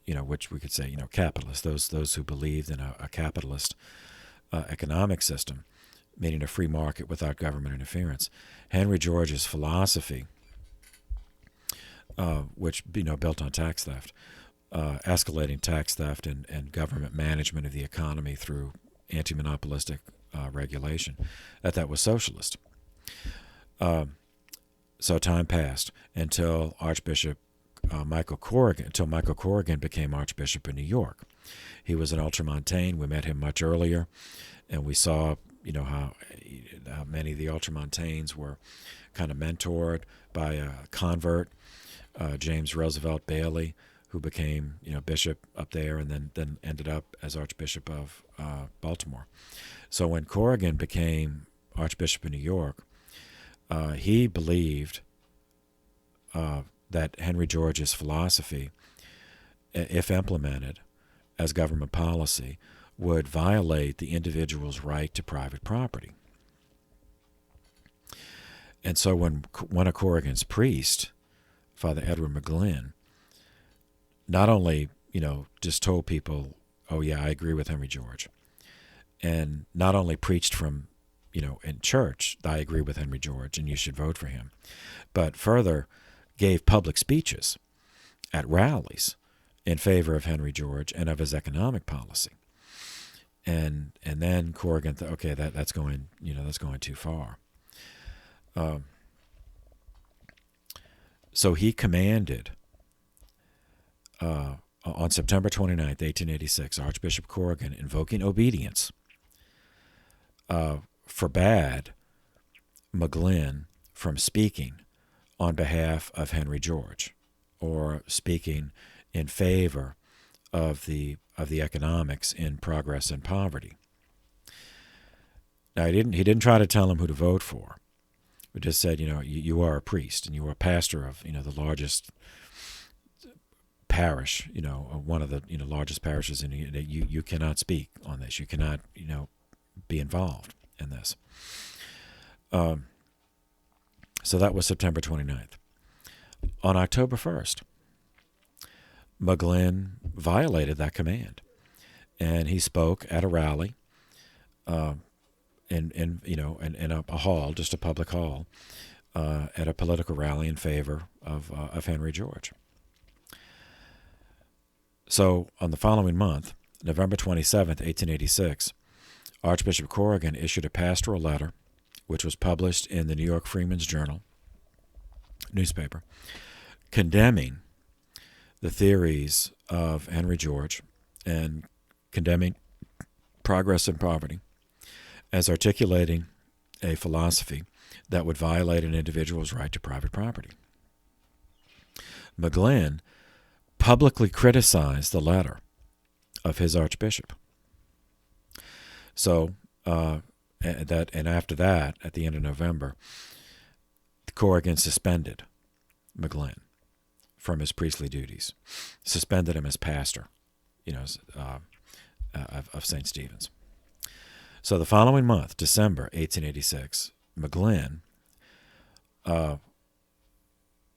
which we could say, capitalists, those who believed in a capitalist economic system, meaning a free market without government interference, Henry George's philosophy, which built on tax theft, escalating tax theft and government management of the economy through anti-monopolistic regulation, that was socialist. So time passed until Michael Corrigan became Archbishop of New York. He was an ultramontane. We met him much earlier, and we saw how many of the ultramontanes were kind of mentored by a convert, James Roosevelt Bailey, who became bishop up there and then ended up as Archbishop of Baltimore. So when Corrigan became Archbishop of New York, he believed that Henry George's philosophy, if implemented as government policy, would violate the individual's right to private property. And so when one of Corrigan's priests, Father Edward Mcglenn, not only just told people, oh yeah, I agree with Henry George, and not only preached from in church, I agree with Henry George and you should vote for him, but further gave public speeches at rallies in favor of Henry George and of his economic policy. And then Corrigan thought, okay, that's going too far. So he commanded on September 29th, 1886, Archbishop Corrigan, invoking obedience, forbade Mcglenn from speaking on behalf of Henry George or speaking in favor of the economics in Progress and Poverty. Now, he didn't try to tell him who to vote for. He just said, you are a priest and you are a pastor of, the largest parish, one of the, largest parishes in you cannot speak on this. You cannot, be involved in this. So that was September 29th. On October 1st, Mcglenn violated that command, and he spoke at a rally, in a hall, just a public hall, at a political rally in favor of Henry George. So on the following month, November 27th, 1886, Archbishop Corrigan issued a pastoral letter, which was published in the New York Freeman's Journal newspaper, condemning the theories of Henry George and condemning Progress and Poverty as articulating a philosophy that would violate an individual's right to private property. Mcglenn publicly criticized the letter of his archbishop. So, and after that, at the end of November, Corrigan suspended Mcglenn from his priestly duties, suspended him as pastor, of St. Stephen's. So the following month, December 1886, Mcglenn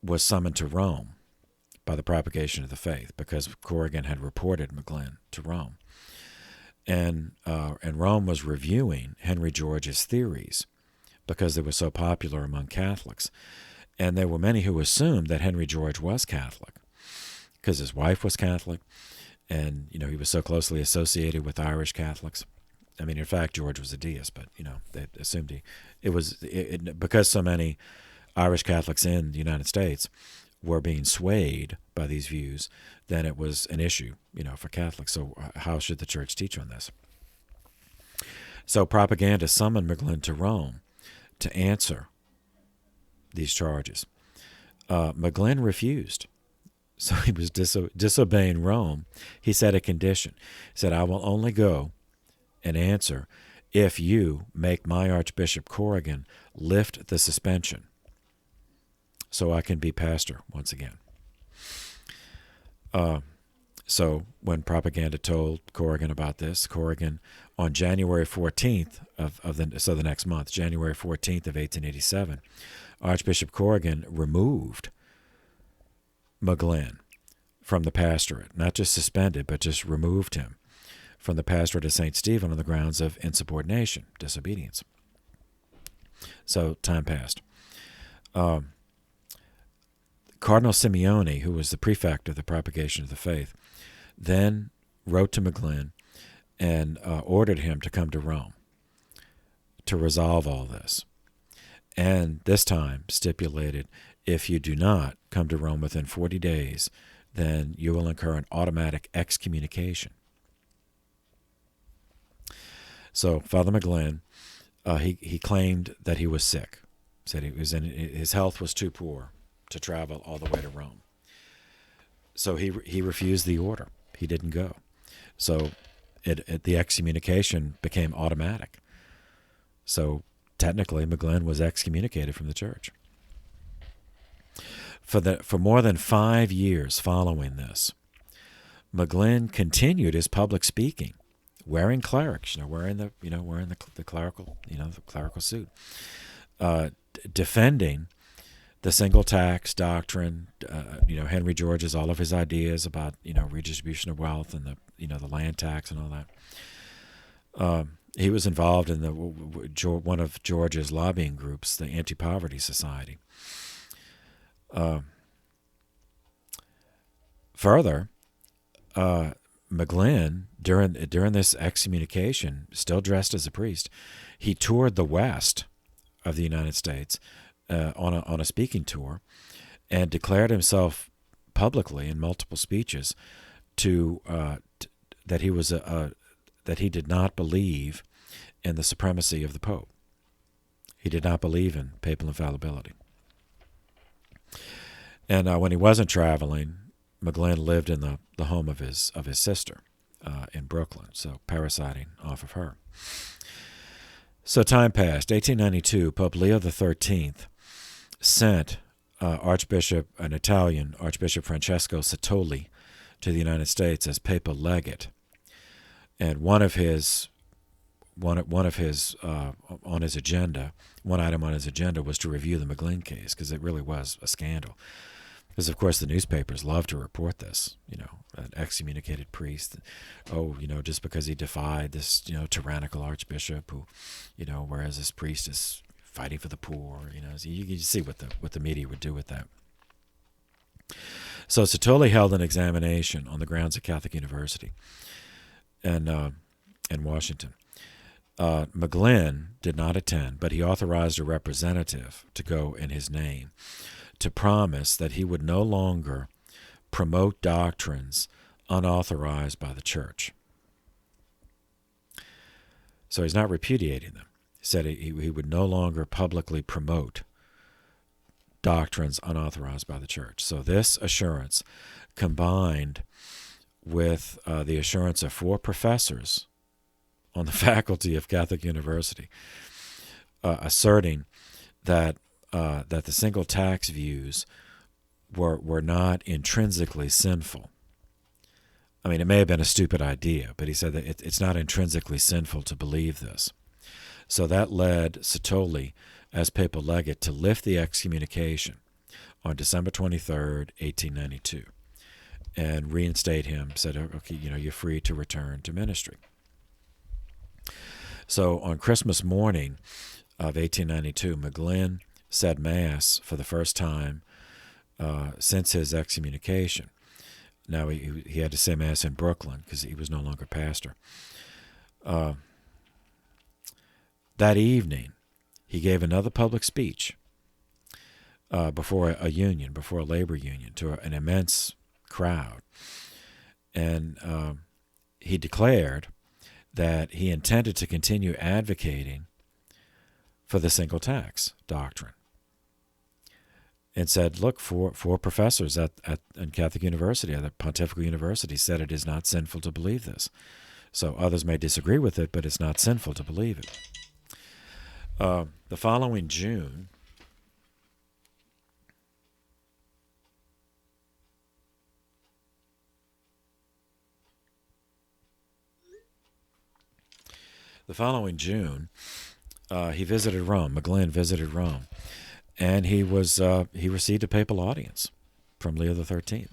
was summoned to Rome by the Propagation of the Faith, because Corrigan had reported Mcglenn to Rome. And Rome was reviewing Henry George's theories because they were so popular among Catholics. And there were many who assumed that Henry George was Catholic because his wife was Catholic, and he was so closely associated with Irish Catholics. I mean, in fact, George was a deist, but they assumed because so many Irish Catholics in the United States were being swayed by these views, then it was an issue, for Catholics. So how should the church teach on this? So propaganda summoned Mcglenn to Rome to answer these charges. Mcglenn refused. So he was disobeying Rome. He set a condition. He said, I will only go and answer if you make my Archbishop Corrigan lift the suspension so I can be pastor once again. So when propaganda told Corrigan about this, Corrigan, on January 14th the next month, January 14th of 1887, Archbishop Corrigan removed Mcglenn from the pastorate, not just suspended, but just removed him from the pastorate of St. Stephen on the grounds of insubordination, disobedience. So time passed. Cardinal Simeoni, who was the prefect of the Propagation of the Faith, then wrote to Mcglenn and ordered him to come to Rome to resolve all this. And this time stipulated, if you do not come to Rome within 40 days, then you will incur an automatic excommunication. So Father Mcglenn, he claimed that he was sick. Said his health was too poor to travel all the way to Rome. So he refused the order. He didn't go. So the excommunication became automatic. So technically, Mcglenn was excommunicated from the church. For more than 5 years following this, Mcglenn continued his public speaking, wearing clerics, wearing the clerical suit, defending the single tax doctrine, Henry George's, all of his ideas about, redistribution of wealth and the land tax and all that. He was involved in one of George's lobbying groups, the Anti-Poverty Society. Further, Mcglenn, during this excommunication, still dressed as a priest, he toured the west of the United States on a speaking tour, and declared himself publicly in multiple speeches that he did not believe in the supremacy of the Pope. He did not believe in papal infallibility. And when he wasn't traveling, Mcglenn lived in the home of his sister in Brooklyn, so parasiting off of her. So time passed. 1892, Pope Leo XIII sent an Italian Archbishop Francesco Satolli to the United States as papal legate, and one item on his agenda was to review the Mcglenn case, because it really was a scandal. Because of course the newspapers love to report this, an excommunicated priest, just because he defied this, tyrannical archbishop who, whereas this priest is fighting for the poor, so you can see what the media would do with that. So Satolli held an examination on the grounds of Catholic University in Washington. Mcglenn did not attend, but he authorized a representative to go in his name to promise that he would no longer promote doctrines unauthorized by the Church. So he's not repudiating them. He said he would no longer publicly promote doctrines unauthorized by the Church. So this assurance, combined with the assurance of 4 professors on the faculty of Catholic University, asserting that the single tax views were not intrinsically sinful. I mean, it may have been a stupid idea, but he said that it's not intrinsically sinful to believe this. So that led Satolli, as papal legate, to lift the excommunication on December 23rd, 1892, and reinstate him, said, okay, you're free to return to ministry. So on Christmas morning of 1892, Mcglenn said Mass for the first time since his excommunication. Now, he had to say Mass in Brooklyn because he was no longer pastor. That evening, he gave another public speech before a labor union, to an immense crowd. And he declared that he intended to continue advocating for the single tax doctrine, and said, look, four professors at Catholic University, at the Pontifical University, said it is not sinful to believe this. So others may disagree with it, but it's not sinful to believe it. The following June, he visited Rome. Mcglenn visited Rome, and he received a papal audience from Leo XIII.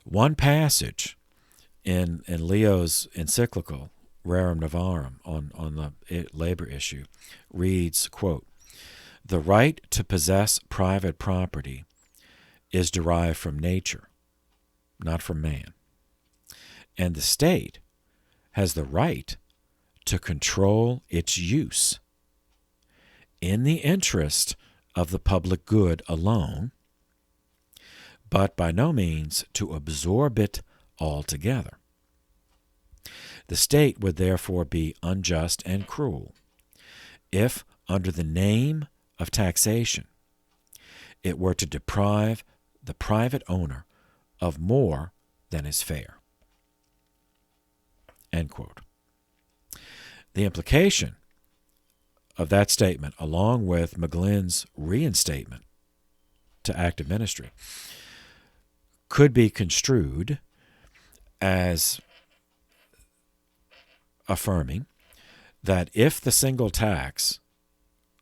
One passage in Leo's encyclical Rerum Novarum on the labor issue reads, quote, "The right to possess private property is derived from nature, not from man, and the state has the right to control its use in the interest of the public good alone, but by no means to absorb it altogether. The state would therefore be unjust and cruel if, under the name of taxation, it were to deprive the private owner of more than is fair." End quote. The implication of that statement, along with Mcglenn's reinstatement to active ministry, could be construed as affirming that if the single tax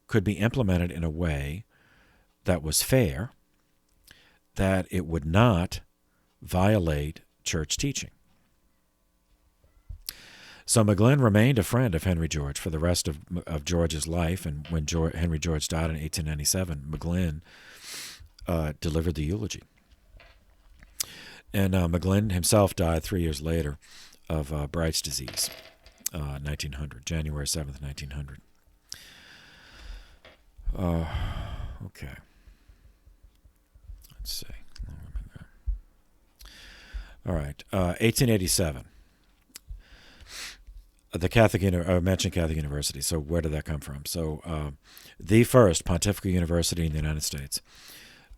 could be implemented in a way that was fair, that it would not violate church teaching. So Mcglenn remained a friend of Henry George for the rest of George's life, and when Henry George died in 1897, Mcglenn delivered the eulogy. And Mcglenn himself died 3 years later of Bright's disease, 1900, January 7th, 1900. Okay. Let's see. All right, 1887. The I mentioned Catholic University. So where did that come from? So the first Pontifical University in the United States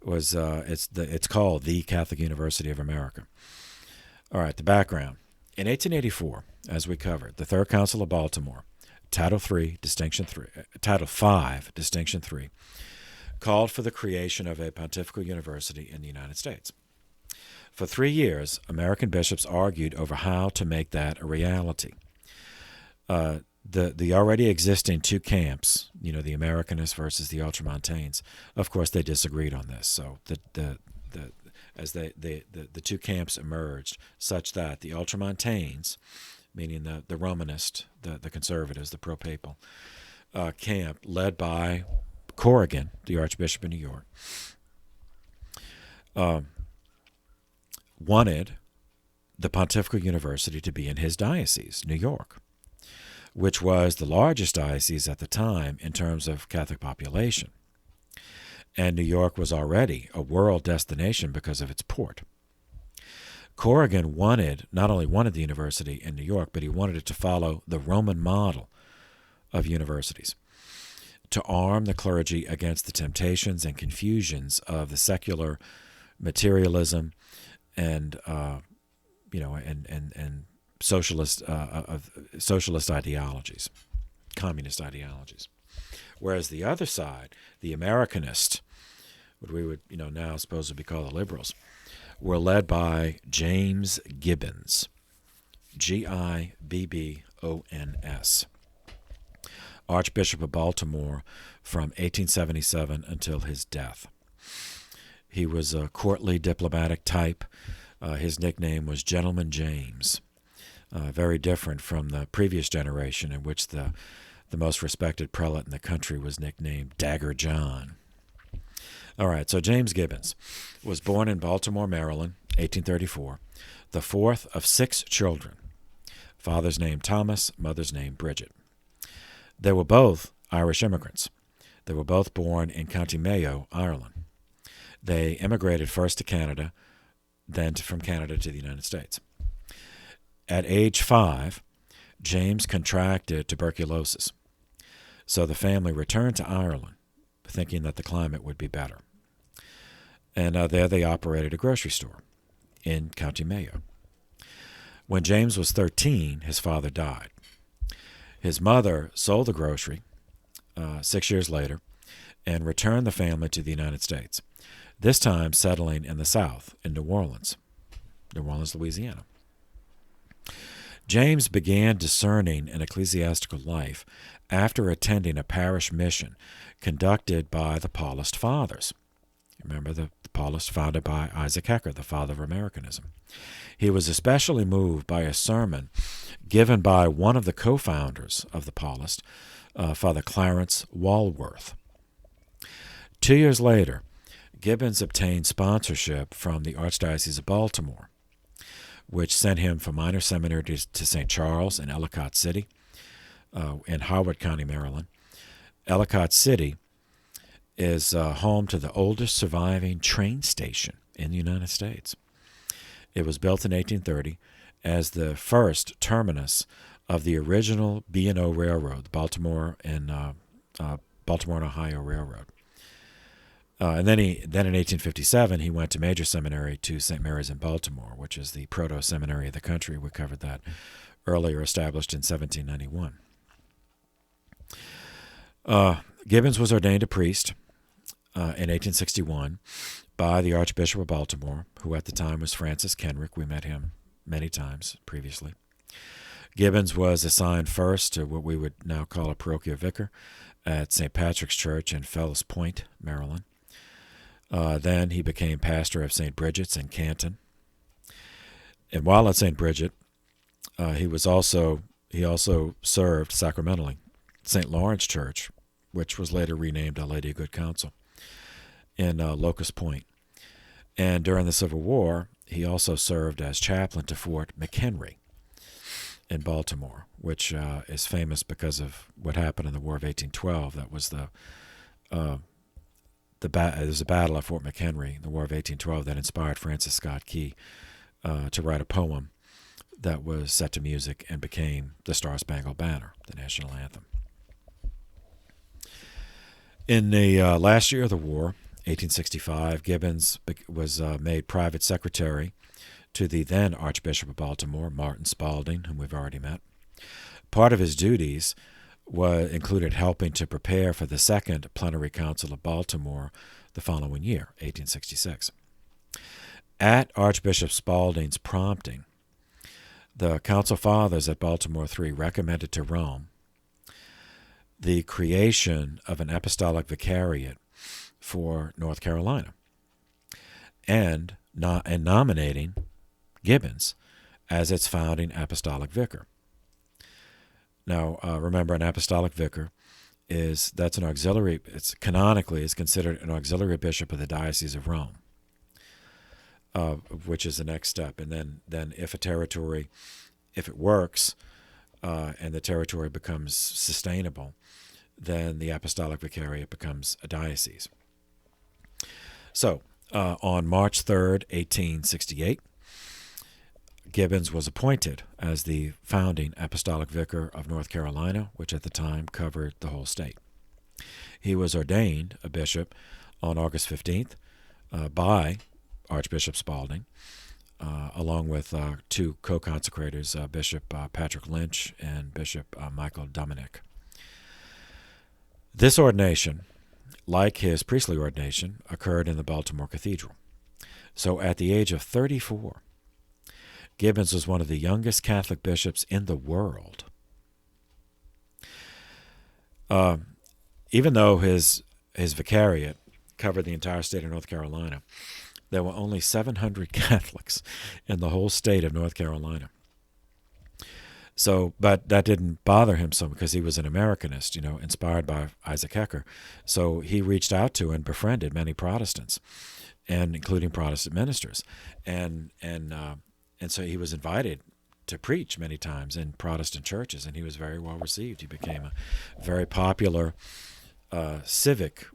was it's called the Catholic University of America. All right, the background. In 1884, as we covered, the Third Council of Baltimore, Title 3, Distinction 3, Title 5, Distinction 3, called for the creation of a pontifical university in the United States. For 3 years, American bishops argued over how to make that a reality. The already existing two camps, the Americanists versus the Ultramontanes, of course, they disagreed on this. So the two camps emerged, such that the Ultramontanes, meaning the Romanist, the conservatives, the pro-papal camp, led by Corrigan, the Archbishop of New York, wanted the Pontifical University to be in his diocese, New York, which was the largest diocese at the time in terms of Catholic population. And New York was already a world destination because of its port. Corrigan not only wanted the university in New York, but he wanted it to follow the Roman model of universities, to arm the clergy against the temptations and confusions of the secular materialism and socialist ideologies, communist ideologies. Whereas the other side, the Americanist, what we would now supposedly call the liberals, were led by James Gibbons, Gibbons, Archbishop of Baltimore from 1877 until his death. He was a courtly diplomatic type. His nickname was Gentleman James, very different from the previous generation in which the most respected prelate in the country was nicknamed Dagger John. All right, so James Gibbons was born in Baltimore, Maryland, 1834, the fourth of 6 children. Father's name Thomas, mother's name Bridget. They were both Irish immigrants. They were both born in County Mayo, Ireland. They immigrated first to Canada, then from Canada to the United States. At age 5, James contracted tuberculosis. So the family returned to Ireland, thinking that the climate would be better. And there they operated a grocery store in County Mayo. When James was 13, his father died. His mother sold the grocery 6 years later and returned the family to the United States, this time settling in the South, in New Orleans, Louisiana. James began discerning an ecclesiastical life after attending a parish mission conducted by the Paulist Fathers. Remember the Paulists founded by Isaac Hecker, the father of Americanism. He was especially moved by a sermon given by one of the co-founders of the Paulists, Father Clarence Walworth. 2 years later, Gibbons obtained sponsorship from the Archdiocese of Baltimore, which sent him from minor seminary to St. Charles in Ellicott City, in Howard County, Maryland. Ellicott City is home to the oldest surviving train station in the United States. It was built in 1830 as the first terminus of the original B&O Railroad, the Baltimore and Ohio Railroad. And then in 1857, he went to Major Seminary to St. Mary's in Baltimore, which is the proto-seminary of the country. We covered that earlier, established in 1791. Gibbons was ordained a priest in 1861 by the Archbishop of Baltimore, who at the time was Francis Kenrick. We met him many times previously. Gibbons was assigned first to what we would now call a parochial vicar at St. Patrick's Church in Fells Point, Maryland. Then he became pastor of St. Bridget's in Canton. And while at St. Bridget, he also served sacramentally St. Lawrence Church, which was later renamed Our Lady of Good Counsel, in Locust Point. And during the Civil War, he also served as chaplain to Fort McHenry in Baltimore, which is famous because of what happened in the War of 1812. That was there was a battle at Fort McHenry in the War of 1812 that inspired Francis Scott Key to write a poem that was set to music and became the Star-Spangled Banner, the national anthem. In the last year of the war, 1865, Gibbons was made private secretary to the then Archbishop of Baltimore, Martin Spalding, whom we've already met. Part of his duties included helping to prepare for the Second Plenary Council of Baltimore the following year, 1866. At Archbishop Spalding's prompting, the Council Fathers at Baltimore III recommended to Rome the creation of an apostolic vicariate for North Carolina and nominating Gibbons as its founding apostolic vicar. Now, remember, an apostolic vicar that's an auxiliary. It's canonically is considered an auxiliary bishop of the Diocese of Rome, which is the next step. And then if a territory, if it works, and the territory becomes sustainable, then the apostolic vicariate becomes a diocese. So, on March 3rd, 1868, Gibbons was appointed as the founding apostolic vicar of North Carolina, which at the time covered the whole state. He was ordained a bishop on August 15th by Archbishop Spalding, along with two co-consecrators, Bishop Patrick Lynch and Bishop Michael Dominic. This ordination, like his priestly ordination, occurred in the Baltimore Cathedral. So at the age of 34, Gibbons was one of the youngest Catholic bishops in the world. Even though his vicariate covered the entire state of North Carolina, there were only 700 Catholics in the whole state of North Carolina. So, but that didn't bother him so because he was an Americanist, inspired by Isaac Hecker. So he reached out to and befriended many Protestants, and including Protestant ministers, and so he was invited to preach many times in Protestant churches, and he was very well received. He became a very popular civic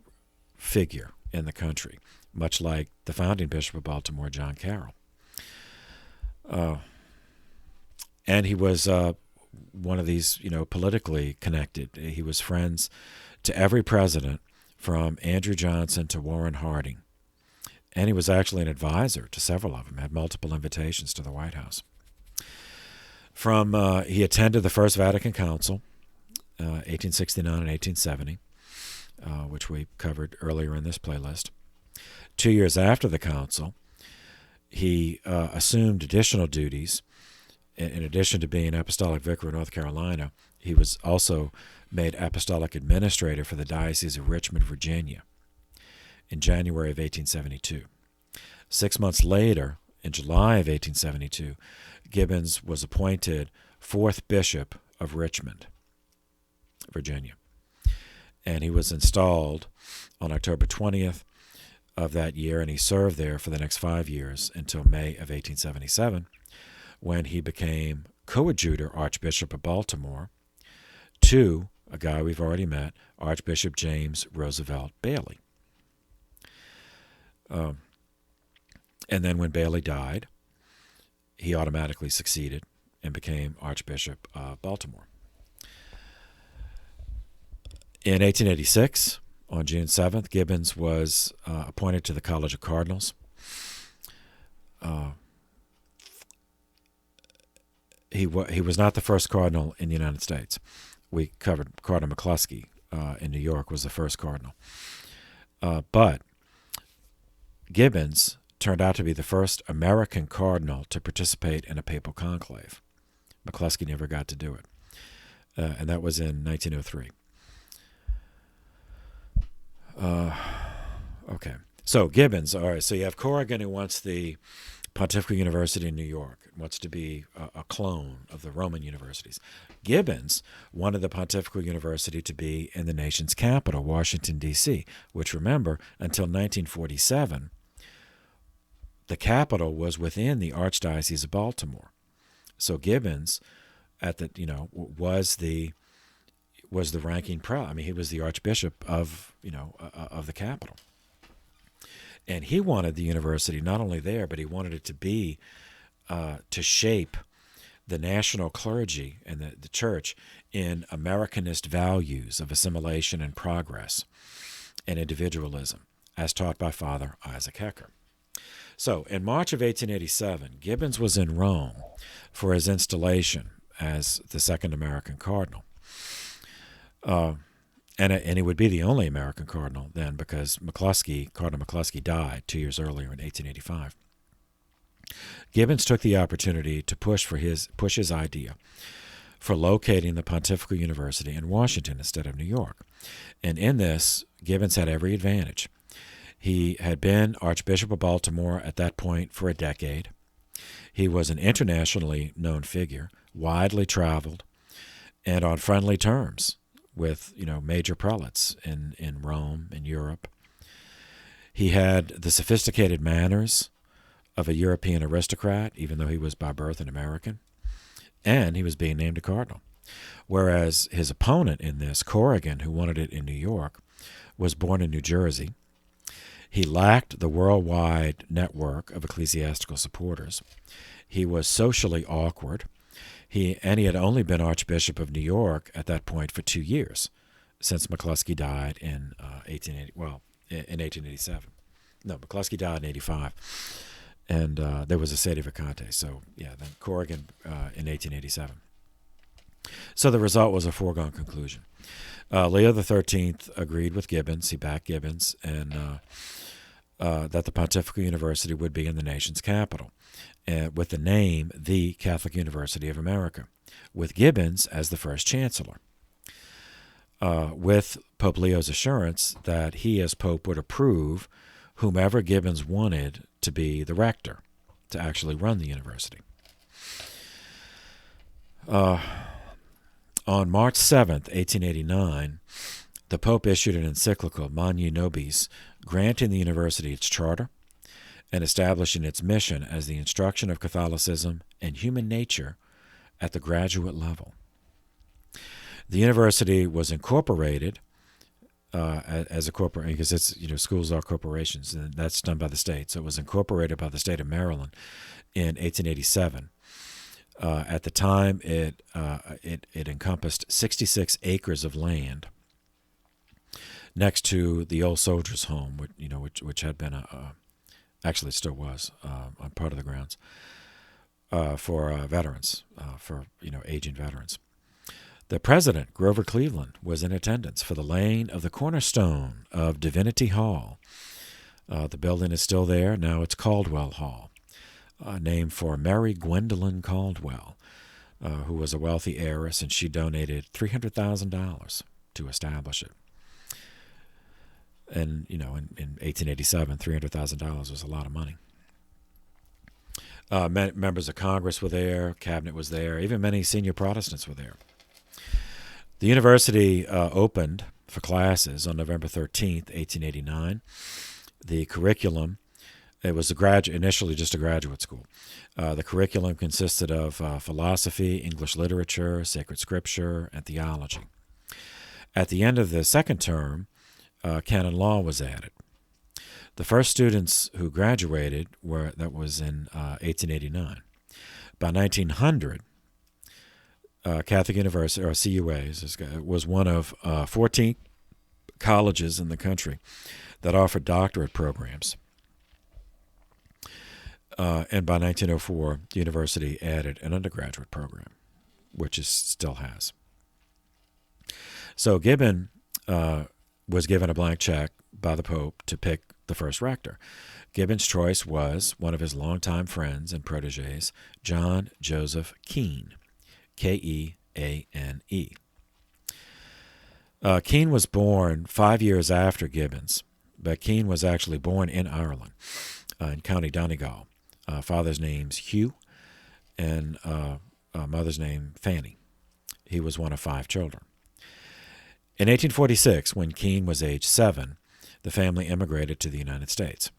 figure in the country, much like the founding Bishop of Baltimore, John Carroll. And he was one of these, politically connected. He was friends to every president from Andrew Johnson to Warren Harding. And he was actually an advisor to several of them, had multiple invitations to the White House. He attended the First Vatican Council, 1869 and 1870, which we covered earlier in this playlist. 2 years after the council, he assumed additional duties. In addition to being apostolic vicar of North Carolina, he was also made apostolic administrator for the Diocese of Richmond, Virginia, in January of 1872. 6 months later, in July of 1872, Gibbons was appointed fourth bishop of Richmond, Virginia. And he was installed on October 20th of that year, and he served there for the next 5 years until May of 1877, when he became coadjutor Archbishop of Baltimore to a guy we've already met, Archbishop James Roosevelt Bailey. And then when Bailey died, he automatically succeeded and became Archbishop of Baltimore. In 1886, on June 7th, Gibbons was appointed to the College of Cardinals. He was not the first cardinal in the United States. We covered Cardinal McCluskey in New York was the first cardinal. But Gibbons turned out to be the first American cardinal to participate in a papal conclave. McCluskey never got to do it. And that was in 1903. Okay. So Gibbons, all right, so you have Corrigan, who wants the Pontifical University in New York, wants to be a clone of the Roman universities. Gibbons wanted the Pontifical University to be in the nation's capital, Washington, D.C., which, remember, until 1947, the capital was within the Archdiocese of Baltimore. So Gibbons, was the ranking prelate. I mean, he was the Archbishop of the capital. And he wanted the university not only there, but he wanted it to be, to shape the national clergy and the church in Americanist values of assimilation and progress and individualism, as taught by Father Isaac Hecker. So, in March of 1887, Gibbons was in Rome for his installation as the second American cardinal. And he would be the only American cardinal then, because Cardinal McCluskey died 2 years earlier in 1885. Gibbons took the opportunity to push his idea for locating the Pontifical University in Washington instead of New York. And in this, Gibbons had every advantage. He had been Archbishop of Baltimore at that point for a decade. He was an internationally known figure, widely traveled, and on friendly terms with major prelates in Rome and Europe. He had the sophisticated manners of a European aristocrat, even though he was by birth an American, and he was being named a cardinal. Whereas his opponent in this, Corrigan, who wanted it in New York, was born in New Jersey. He lacked the worldwide network of ecclesiastical supporters. He was socially awkward. He had only been Archbishop of New York at that point for 2 years, since McCluskey died in 1887. No, McCluskey died in 85. And there was a sede vacante. So, then Corrigan in 1887. So the result was a foregone conclusion. Leo XIII agreed with Gibbons. He backed Gibbons, and that the Pontifical University would be in the nation's capital, with the name the Catholic University of America, with Gibbons as the first chancellor, with Pope Leo's assurance that he as Pope would approve whomever Gibbons wanted to be the rector, to actually run the university. On March 7th, 1889, the Pope issued an encyclical, Magni Nobis, granting the university its charter and establishing its mission as the instruction of Catholicism and human nature at the graduate level. The university was incorporated as a corporation, because it's schools are corporations, and that's done by the state. So it was incorporated by the state of Maryland in 1887. At the time, it encompassed 66 acres of land next to the old soldiers' home, which had been actually it still was on part of the grounds for veterans, for aging veterans. The president, Grover Cleveland, was in attendance for the laying of the cornerstone of Divinity Hall. The building is still there. Now it's Caldwell Hall, named for Mary Gwendolyn Caldwell, who was a wealthy heiress, and she donated $300,000 to establish it. And, in 1887, $300,000 was a lot of money. Members of Congress were there, cabinet was there, even many senior Protestants were there. The university opened for classes on November 13th, 1889. The curriculum, it was initially just a graduate school. The curriculum consisted of philosophy, English literature, sacred scripture, and theology. At the end of the second term, canon law was added. The first students who graduated that was in 1889. By 1900, Catholic University, or CUA, was one of 14 colleges in the country that offered doctorate programs. And by 1904, the university added an undergraduate program, which it still has. So Gibbon was given a blank check by the Pope to pick the first rector. Gibbon's choice was one of his longtime friends and protégés, John Joseph Keane, Keane. Keane was born 5 years after Gibbons, but Keane was actually born in Ireland, in County Donegal. Father's name's Hugh, and mother's name Fanny. He was one of 5 children. In 1846, when Keane was age 7, the family immigrated to the United States.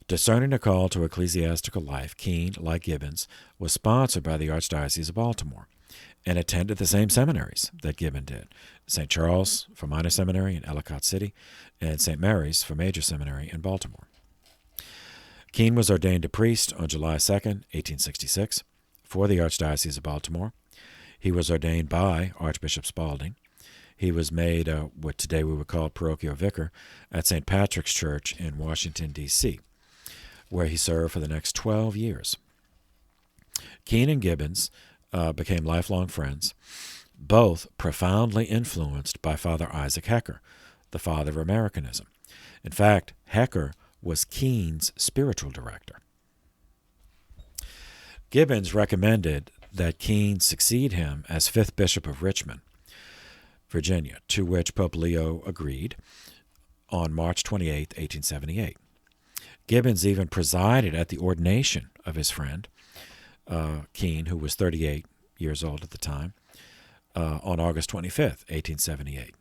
Discerning a call to ecclesiastical life, Keane, like Gibbons, was sponsored by the Archdiocese of Baltimore and attended the same seminaries that Gibbon did, St. Charles for minor seminary in Ellicott City and St. Mary's for major seminary in Baltimore. Keane was ordained a priest on July 2, 1866, for the Archdiocese of Baltimore. He was ordained by Archbishop Spalding. He was made what today we would call parochial vicar at St. Patrick's Church in Washington, D.C., where he served for the next 12 years. Keene and Gibbons became lifelong friends, both profoundly influenced by Father Isaac Hecker, the father of Americanism. In fact, Hecker was Keene's spiritual director. Gibbons recommended that Keene succeed him as 5th Bishop of Richmond, Virginia, to which Pope Leo agreed on March 28, 1878. Gibbons even presided at the ordination of his friend, Keene, who was 38 years old at the time, on August 25, 1878.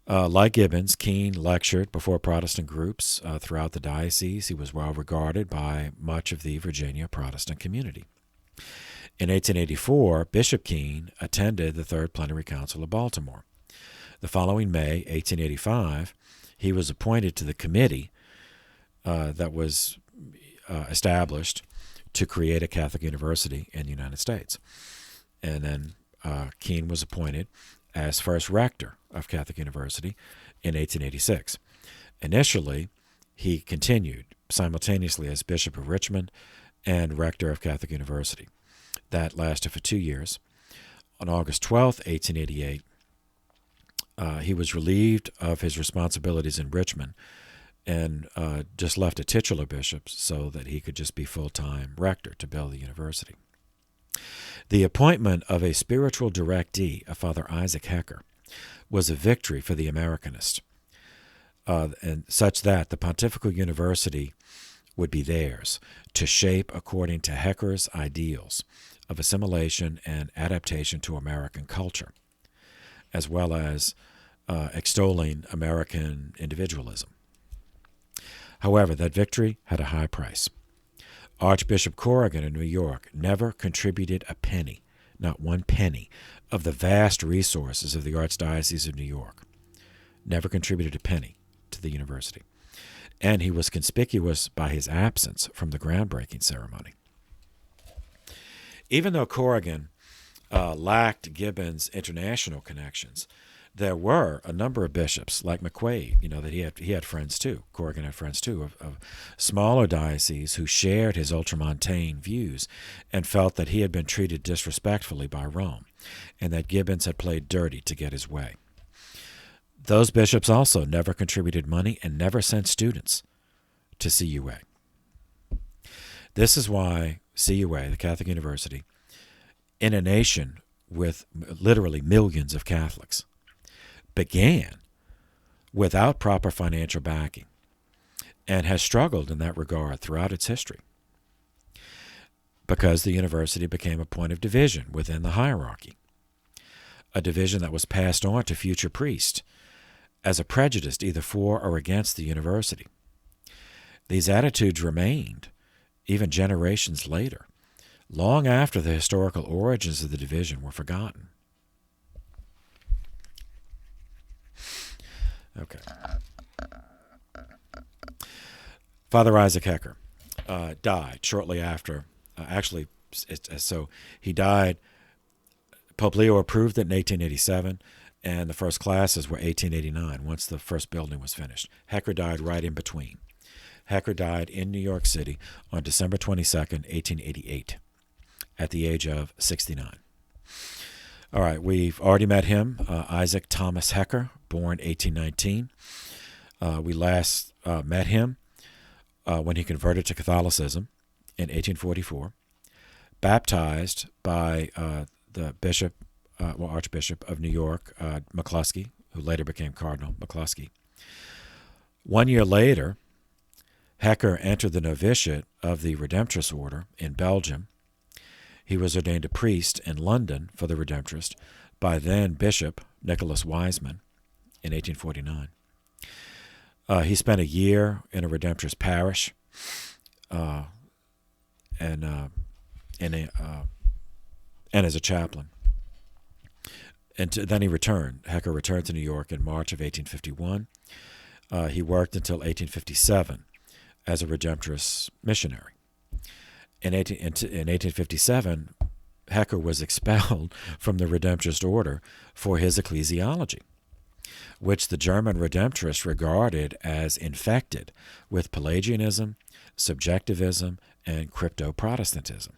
Like Gibbons, Keene lectured before Protestant groups throughout the diocese. He was well regarded by much of the Virginia Protestant community. In 1884, Bishop Keene attended the Third Plenary Council of Baltimore. The following May, 1885, he was appointed to the committee that was established to create a Catholic university in the United States. And then Keene was appointed as first rector of Catholic University in 1886. Initially, he continued simultaneously as Bishop of Richmond and rector of Catholic University. That lasted for 2 years. On August 12, 1888, he was relieved of his responsibilities in Richmond and just left a titular bishop so that he could just be full-time rector to build the university. The appointment of a spiritual directee, of Father Isaac Hecker, was a victory for the Americanists, and such that the Pontifical University would be theirs to shape according to Hecker's ideals of assimilation and adaptation to American culture, as well as extolling American individualism. However, that victory had a high price. Archbishop Corrigan of New York never contributed a penny, not one penny, of the vast resources of the Archdiocese of New York. Never contributed a penny to the university. And he was conspicuous by his absence from the groundbreaking ceremony. Even though Corrigan lacked Gibbons' international connections, there were a number of bishops, like McQuaid, that he had friends too. Corrigan had friends too, of smaller dioceses who shared his ultramontane views and felt that he had been treated disrespectfully by Rome and that Gibbons had played dirty to get his way. Those bishops also never contributed money and never sent students to CUA. This is why CUA, the Catholic University, in a nation with literally millions of Catholics, began without proper financial backing and has struggled in that regard throughout its history because the university became a point of division within the hierarchy, a division that was passed on to future priests as a prejudice either for or against the university. These attitudes remained even generations later, long after the historical origins of the division were forgotten. Okay. Father Isaac Hecker died shortly after. So he died. Pope Leo approved it in 1887, and the first classes were 1889, once the first building was finished. Hecker died right in between. Hecker died in New York City on December 22nd, 1888, at the age of 69. All right, we've already met him, Isaac Thomas Hecker, born 1819. We last met him when he converted to Catholicism in 1844, baptized by the Archbishop of New York, McCluskey, who later became Cardinal McCluskey. 1 year later, Hecker entered the novitiate of the Redemptorist Order in Belgium. He was ordained a priest in London for the Redemptorist by then Bishop Nicholas Wiseman in 1849. He spent a year in a Redemptorist parish and as a chaplain. And then he returned. Hecker returned to New York in March of 1851. He worked until 1857 as a Redemptorist missionary. In 1857, Hecker was expelled from the Redemptorist order for his ecclesiology, which the German Redemptorists regarded as infected with Pelagianism, subjectivism, and crypto-Protestantism.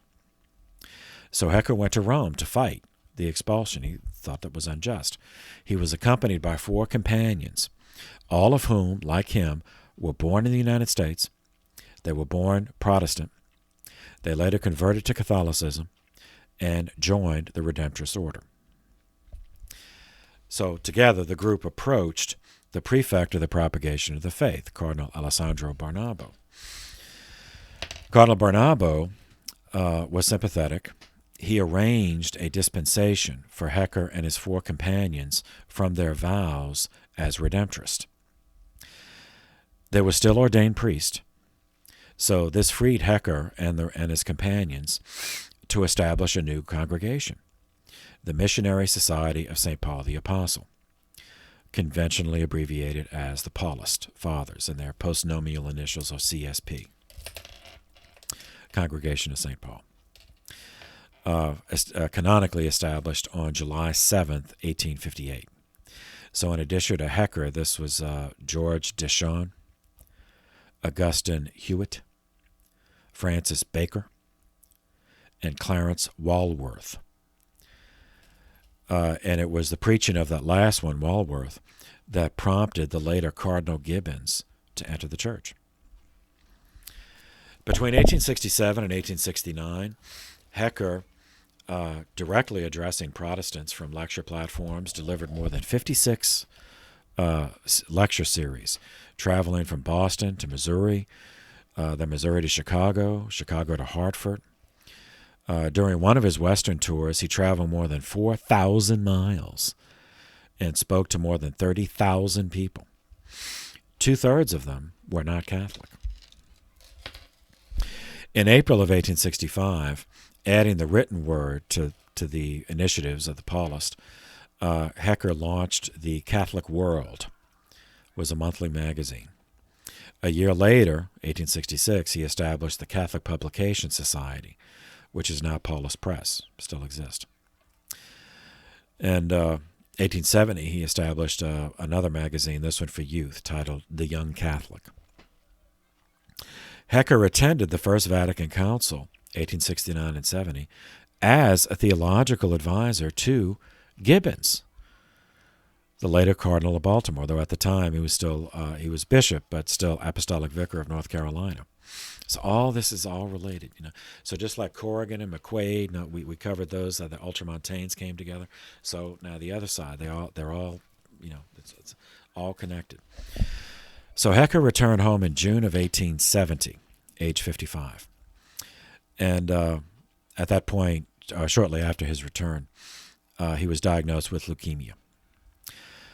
So Hecker went to Rome to fight the expulsion. He thought that was unjust. He was accompanied by 4 companions, all of whom, like him, were born in the United States. They were born Protestant. They later converted to Catholicism and joined the Redemptorist order. So together the group approached the prefect of the propagation of the faith, Cardinal Alessandro Barnabo. Cardinal Barnabo was sympathetic. He arranged a dispensation for Hecker and his 4 companions from their vows as Redemptorists. They were still ordained priests, so this freed Hecker and his companions to establish a new congregation, the Missionary Society of St. Paul the Apostle, conventionally abbreviated as the Paulist Fathers, and their postnomial initials are CSP, Congregation of St. Paul. Canonically established on July 7th, 1858. So in addition to Hecker, this was George Deschamps, Augustine Hewitt, Francis Baker, and Clarence Walworth. And it was the preaching of that last one, Walworth, that prompted the later Cardinal Gibbons to enter the church. Between 1867 and 1869, Hecker, directly addressing Protestants from lecture platforms, delivered more than 56 lecture series, traveling from Boston to Missouri, then Missouri to Chicago, Chicago to Hartford. During one of his Western tours, he traveled more than 4,000 miles and spoke to more than 30,000 people. 2/3 of them were not Catholic. In April of 1865, adding the written word to the initiatives of the Paulist, Hecker launched the Catholic World, was a monthly magazine. A year later, 1866, he established the Catholic Publication Society, which is now Paulist Press, still exists. And 1870, he established another magazine, this one for youth, titled The Young Catholic. Hecker attended the First Vatican Council, 1869 and 70, as a theological advisor to Gibbons, the later Cardinal of Baltimore, though at the time he was bishop, but still Apostolic Vicar of North Carolina. So all this is all related, So just like Corrigan and McQuaid, we covered those. The Ultramontanes came together. So now the other side, they're all, it's all connected. So Hecker returned home in June of 1870, age 55. And at that point, shortly after his return, he was diagnosed with leukemia.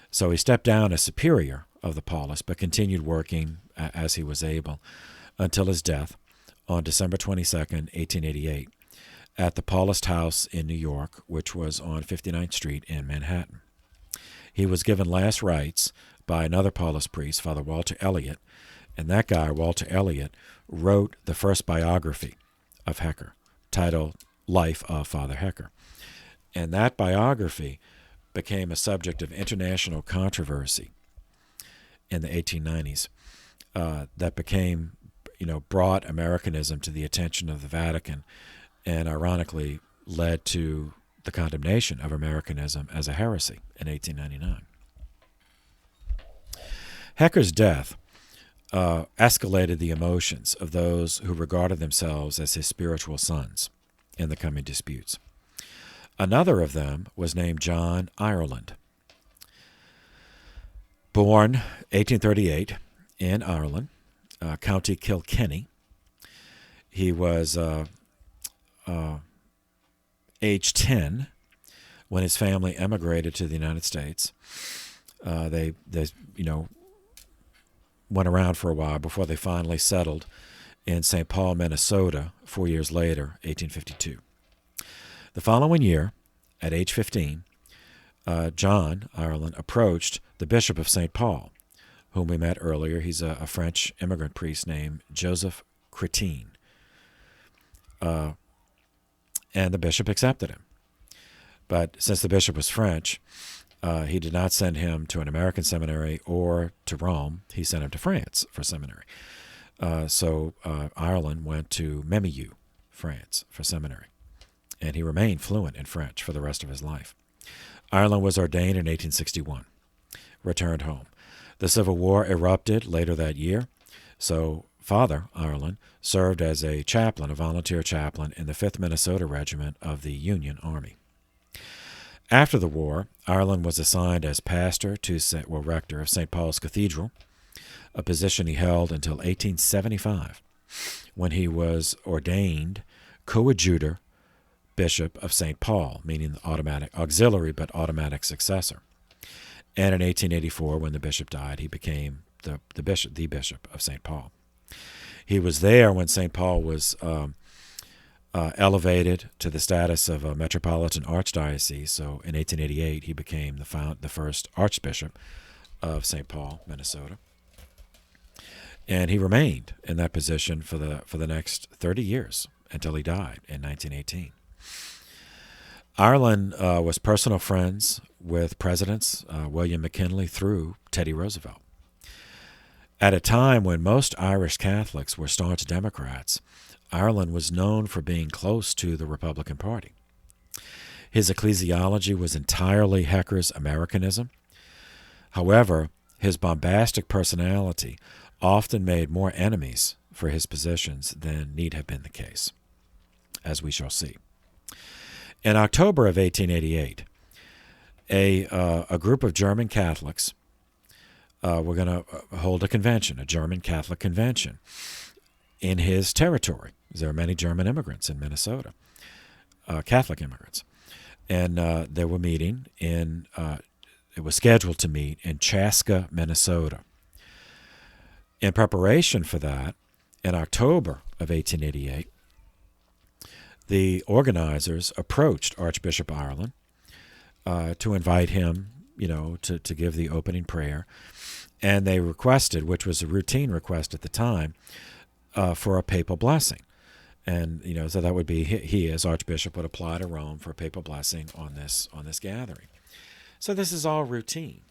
So he stepped down as superior of the Paulist, but continued working as he was able until his death on December 22nd, 1888, at the Paulist House in New York, which was on 59th Street in Manhattan. He was given last rites by another Paulist priest, Father Walter Elliott, and that guy, Walter Elliott, wrote the first biography of Hecker, titled Life of Father Hecker. And that biography became a subject of international controversy in the 1890s that became, brought Americanism to the attention of the Vatican and ironically led to the condemnation of Americanism as a heresy in 1899. Hecker's death escalated the emotions of those who regarded themselves as his spiritual sons in the coming disputes. Another of them was named John Ireland. Born 1838 in Ireland, County Kilkenny, he was age 10 when his family emigrated to the United States. They went around for a while before they finally settled in St. Paul, Minnesota, 4 years later, 1852. The following year, at age 15, John Ireland approached the Bishop of St. Paul, whom we met earlier. He's a French immigrant priest named Joseph Chrétien. and the bishop accepted him. But since the bishop was French, he did not send him to an American seminary or to Rome. He sent him to France for seminary. So Ireland went to Memmieux, France, for seminary. And he remained fluent in French for the rest of his life. Ireland was ordained in 1861, returned home. The Civil War erupted later that year, so Father Ireland served as a chaplain, a volunteer chaplain, in the 5th Minnesota Regiment of the Union Army. After the war, Ireland was assigned as pastor to rector of St. Paul's Cathedral, a position he held until 1875, when he was ordained coadjutor bishop of St. Paul, meaning the automatic auxiliary but automatic successor. And in 1884, when the bishop died, he became the bishop of St. Paul. He was there when St. Paul was elevated to the status of a metropolitan archdiocese. So in 1888, he became the first archbishop of St. Paul, Minnesota. And he remained in that position for the next 30 years until he died in 1918. Ireland was personal friends with presidents William McKinley through Teddy Roosevelt. At a time when most Irish Catholics were staunch Democrats, Ireland was known for being close to the Republican Party. His ecclesiology was entirely Hecker's Americanism. However, his bombastic personality often made more enemies for his positions than need have been the case, as we shall see. In October of 1888, a group of German Catholics were going to hold a convention, a German Catholic convention, in his territory. There are many German immigrants in Minnesota, Catholic immigrants. And they were meeting it was scheduled to meet in Chaska, Minnesota. In preparation for that, in October of 1888, the organizers approached Archbishop Ireland to invite him, to give the opening prayer. And they requested, which was a routine request at the time, for a papal blessing. And, so that would be he as Archbishop would apply to Rome for a papal blessing on this gathering. So this is all routine,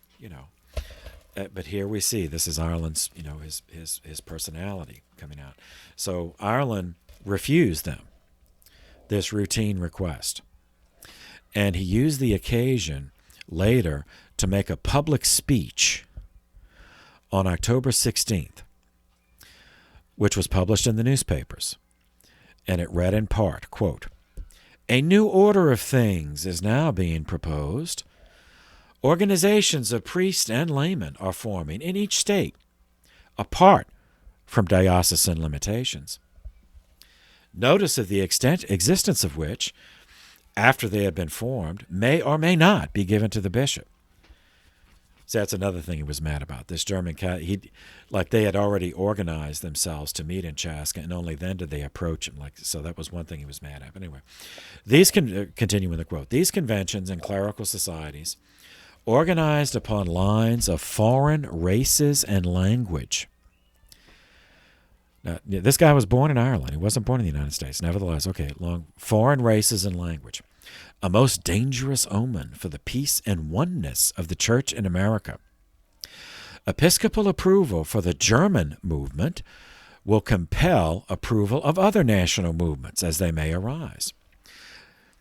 But here we see this is Ireland's, his personality coming out. So Ireland refused them this routine request. And he used the occasion later to make a public speech on October 16th, which was published in the newspapers. And it read in part, quote, "A new order of things is now being proposed. Organizations of priests and laymen are forming in each state, apart from diocesan limitations. Notice of the existence of which, after they have been formed, may or may not be given to the bishop." So that's another thing he was mad about. This German they had already organized themselves to meet in Chaska, and only then did they approach him. So that was one thing he was mad at. But anyway, continuing the quote, "These conventions and clerical societies, organized upon lines of foreign races and language." Now, this guy was born in Ireland. He wasn't born in the United States. Nevertheless, foreign races and language. "A most dangerous omen for the peace and oneness of the Church in America. Episcopal approval for the German movement will compel approval of other national movements as they may arise,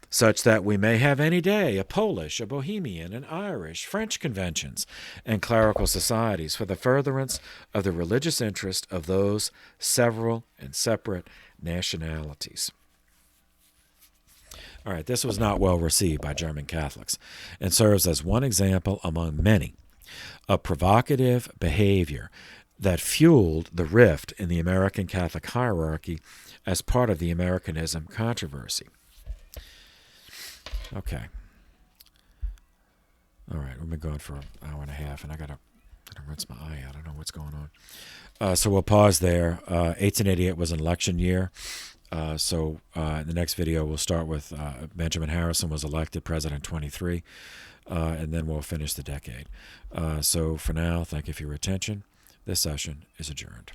such that we may have any day a Polish, a Bohemian, an Irish, French conventions and clerical societies for the furtherance of the religious interest of those several and separate nationalities." All right, this was not well received by German Catholics and serves as one example among many of provocative behavior that fueled the rift in the American Catholic hierarchy as part of the Americanism controversy. Okay. All right, we've been going for an hour and a half, and I gotta rinse my eye out. I don't know what's going on. So we'll pause there. 1888 was an election year. So in the next video, we'll start with Benjamin Harrison was elected president 23, and then we'll finish the decade. So for now, thank you for your attention. This session is adjourned.